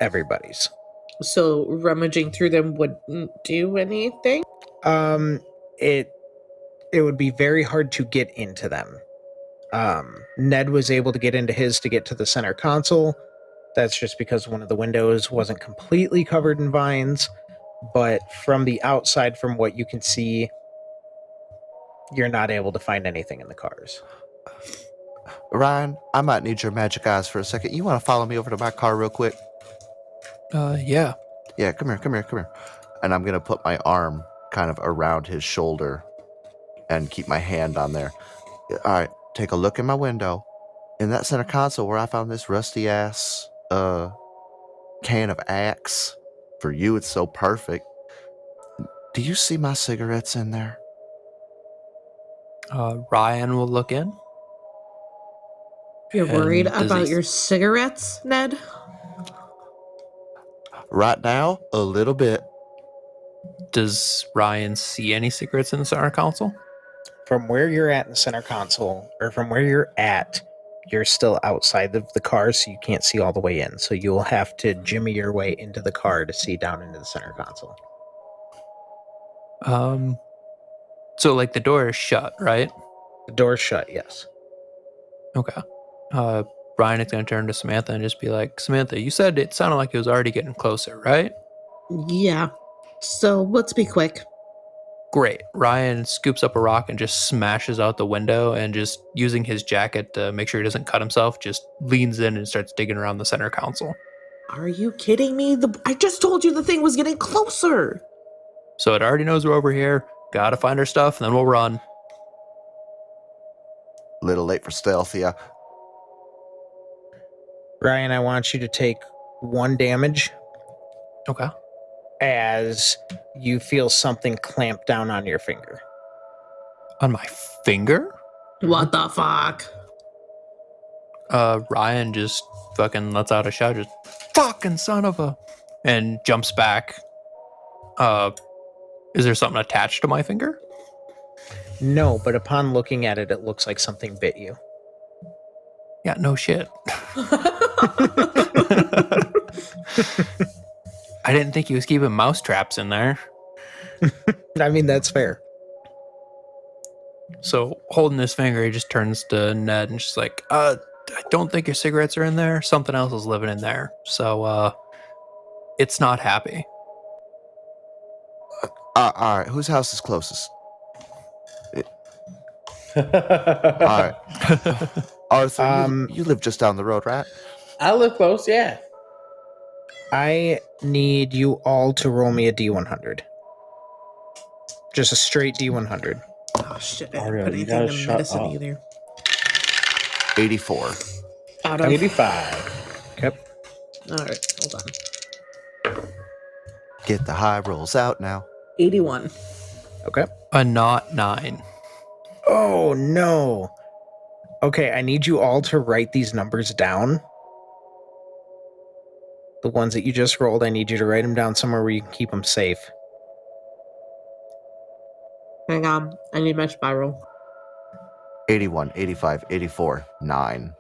Everybody's. So rummaging through them wouldn't do anything? It would be very hard to get into them. Ned was able to get into his to get to the center console. That's just because one of the windows wasn't completely covered in vines. But from the outside, from what you can see, you're not able to find anything in the cars. Ryan, I might need your magic eyes for a second. You want to follow me over to my car real quick? Yeah. Yeah, come here. And I'm going to put my arm kind of around his shoulder and keep my hand on there. All right, take a look in my window. In that center console where I found this rusty-ass can of Axe. For you, it's so perfect. Do you see my cigarettes in there? Ryan will look in. You're worried And does about he- your cigarettes, Ned? Right now, a little bit. Does Ryan see any cigarettes in the center console? From where you're at in the center console, or from where you're at, you're still outside of the car, so you can't see all the way in. So you'll have to jimmy your way into the car to see down into the center console. So the door is shut, right? The door's shut, yes. Okay. Ryan is going to turn to Samantha and just be like, Samantha, you said it sounded like it was already getting closer, right? Yeah. So let's be quick. Great. Ryan scoops up a rock and just smashes out the window, and just using his jacket to make sure he doesn't cut himself, just leans in and starts digging around the center console. Are you kidding me? I just told you the thing was getting closer. So it already knows we're over here. Gotta find our stuff, and then we'll run. Little late for stealth, yeah. Ryan, I want you to take 1 damage Okay. as you feel something clamp down on your finger. On my finger? What the fuck? Ryan just fucking lets out a shout, just fucking son of a, and jumps back. Is there something attached to my finger? No, but upon looking at it, it looks like something bit you. Yeah, no shit. I didn't think he was keeping mouse traps in there. I mean, that's fair. So holding his finger, he just turns to Ned and she's like, I don't think your cigarettes are in there. Something else is living in there. So, it's not happy. All right, whose house is closest? All right. Arthur, you live just down the road, right? I live close, yeah. I need you all to roll me a D100. Just a straight D100. Oh shit! I Aria, didn't put you anything gotta in shut medicine up. either. 84. Out of 85. Okay. all right, hold on. Get the high rolls out now. 81. Okay. A not 9. Oh, no. Okay, I need you all to write these numbers down. The ones that you just rolled, I need you to write them down somewhere where you can keep them safe. Hang on, I need my spiral. 81, 85, 84, 9.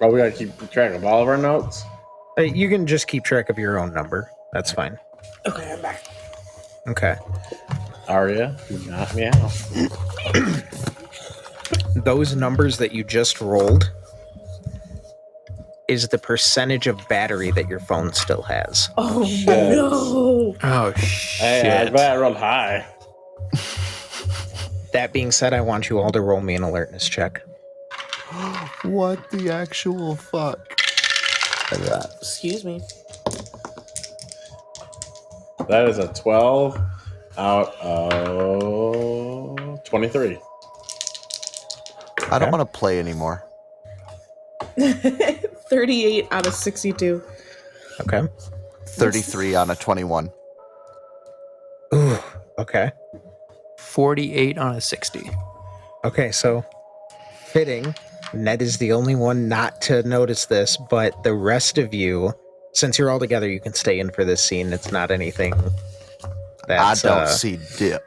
Oh, we gotta keep track of all of our notes. You can just keep track of your own number. That's fine. Okay, I'm back. Okay. Aria, do not meow. Those numbers that you just rolled is the percentage of battery that your phone still has. Oh Shit. no! Oh, Hey, shit. I'm glad I rolled high. That being said, I want you all to roll me an alertness check. What the actual fuck? Excuse me. That is a 12 out of 23. I don't want to play anymore. 38 out of 62. Okay. 33 on a 21. Ooh, okay. 48 on a 60. Okay, so fitting. Ned is the only one not to notice this, but the rest of you, since you're all together, you can stay in for this scene. It's not anything that's... I don't see dip.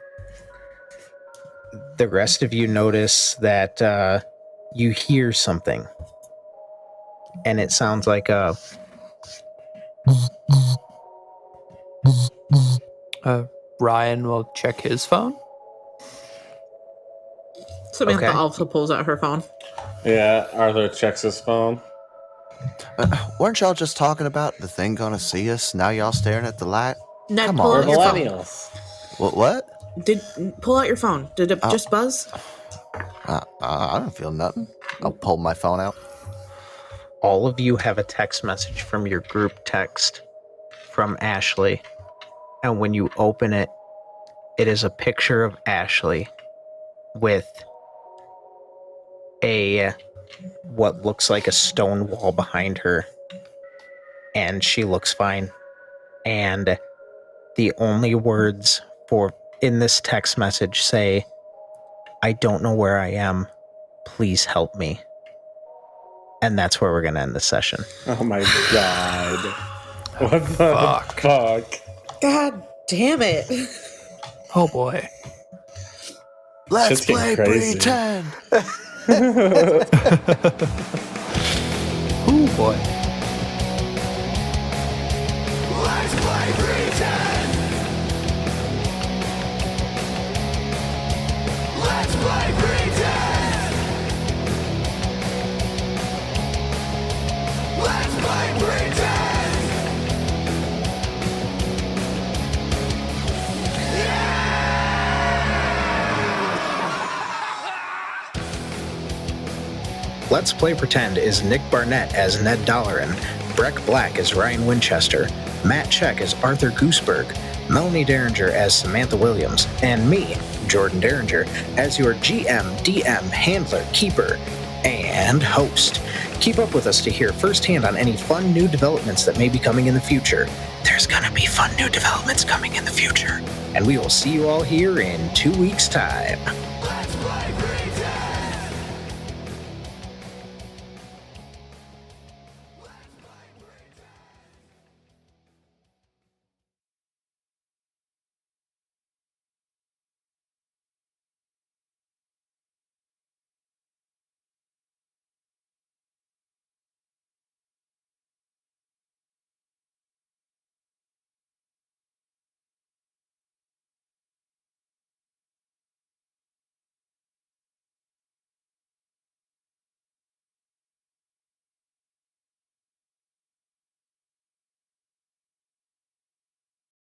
The rest of you notice that you hear something. And it sounds like a... Ryan will check his phone. Samantha Okay. also pulls out her phone. Yeah, Arthur checks his phone. Weren't y'all just talking about the thing gonna see us? Now y'all staring at the light? Ned, Come pull on. We're out your phone. millennials. What? Pull out your phone. Did it Oh. just buzz? I don't feel nothing. I'll pull my phone out. All of you have a text message from your group text from Ashley. And when you open it, it is a picture of Ashley with what looks like a stone wall behind her. And she looks fine. And the only words in this text message say, "I don't know where I am. Please help me." And that's where we're going to end the session. Oh my god. What the fuck? God damn it. Oh boy. Let's Shit's getting play crazy. pretend. Oh boy. Let's play pretend. Let's play pretend. Let's play pretend. Let's Play Pretend is Nick Barnett as Ned Dollerin, Breck Black as Ryan Winchester, Matt Check as Arthur Gooseberg, Melanie Derringer as Samantha Williams, and me, Jordan Derringer, as your GM, DM, handler, keeper, and host. Keep up with us to hear firsthand on any fun new developments that may be coming in the future. There's gonna be fun new developments coming in the future. And we will see you all here in 2 weeks' time. Let's play pretend.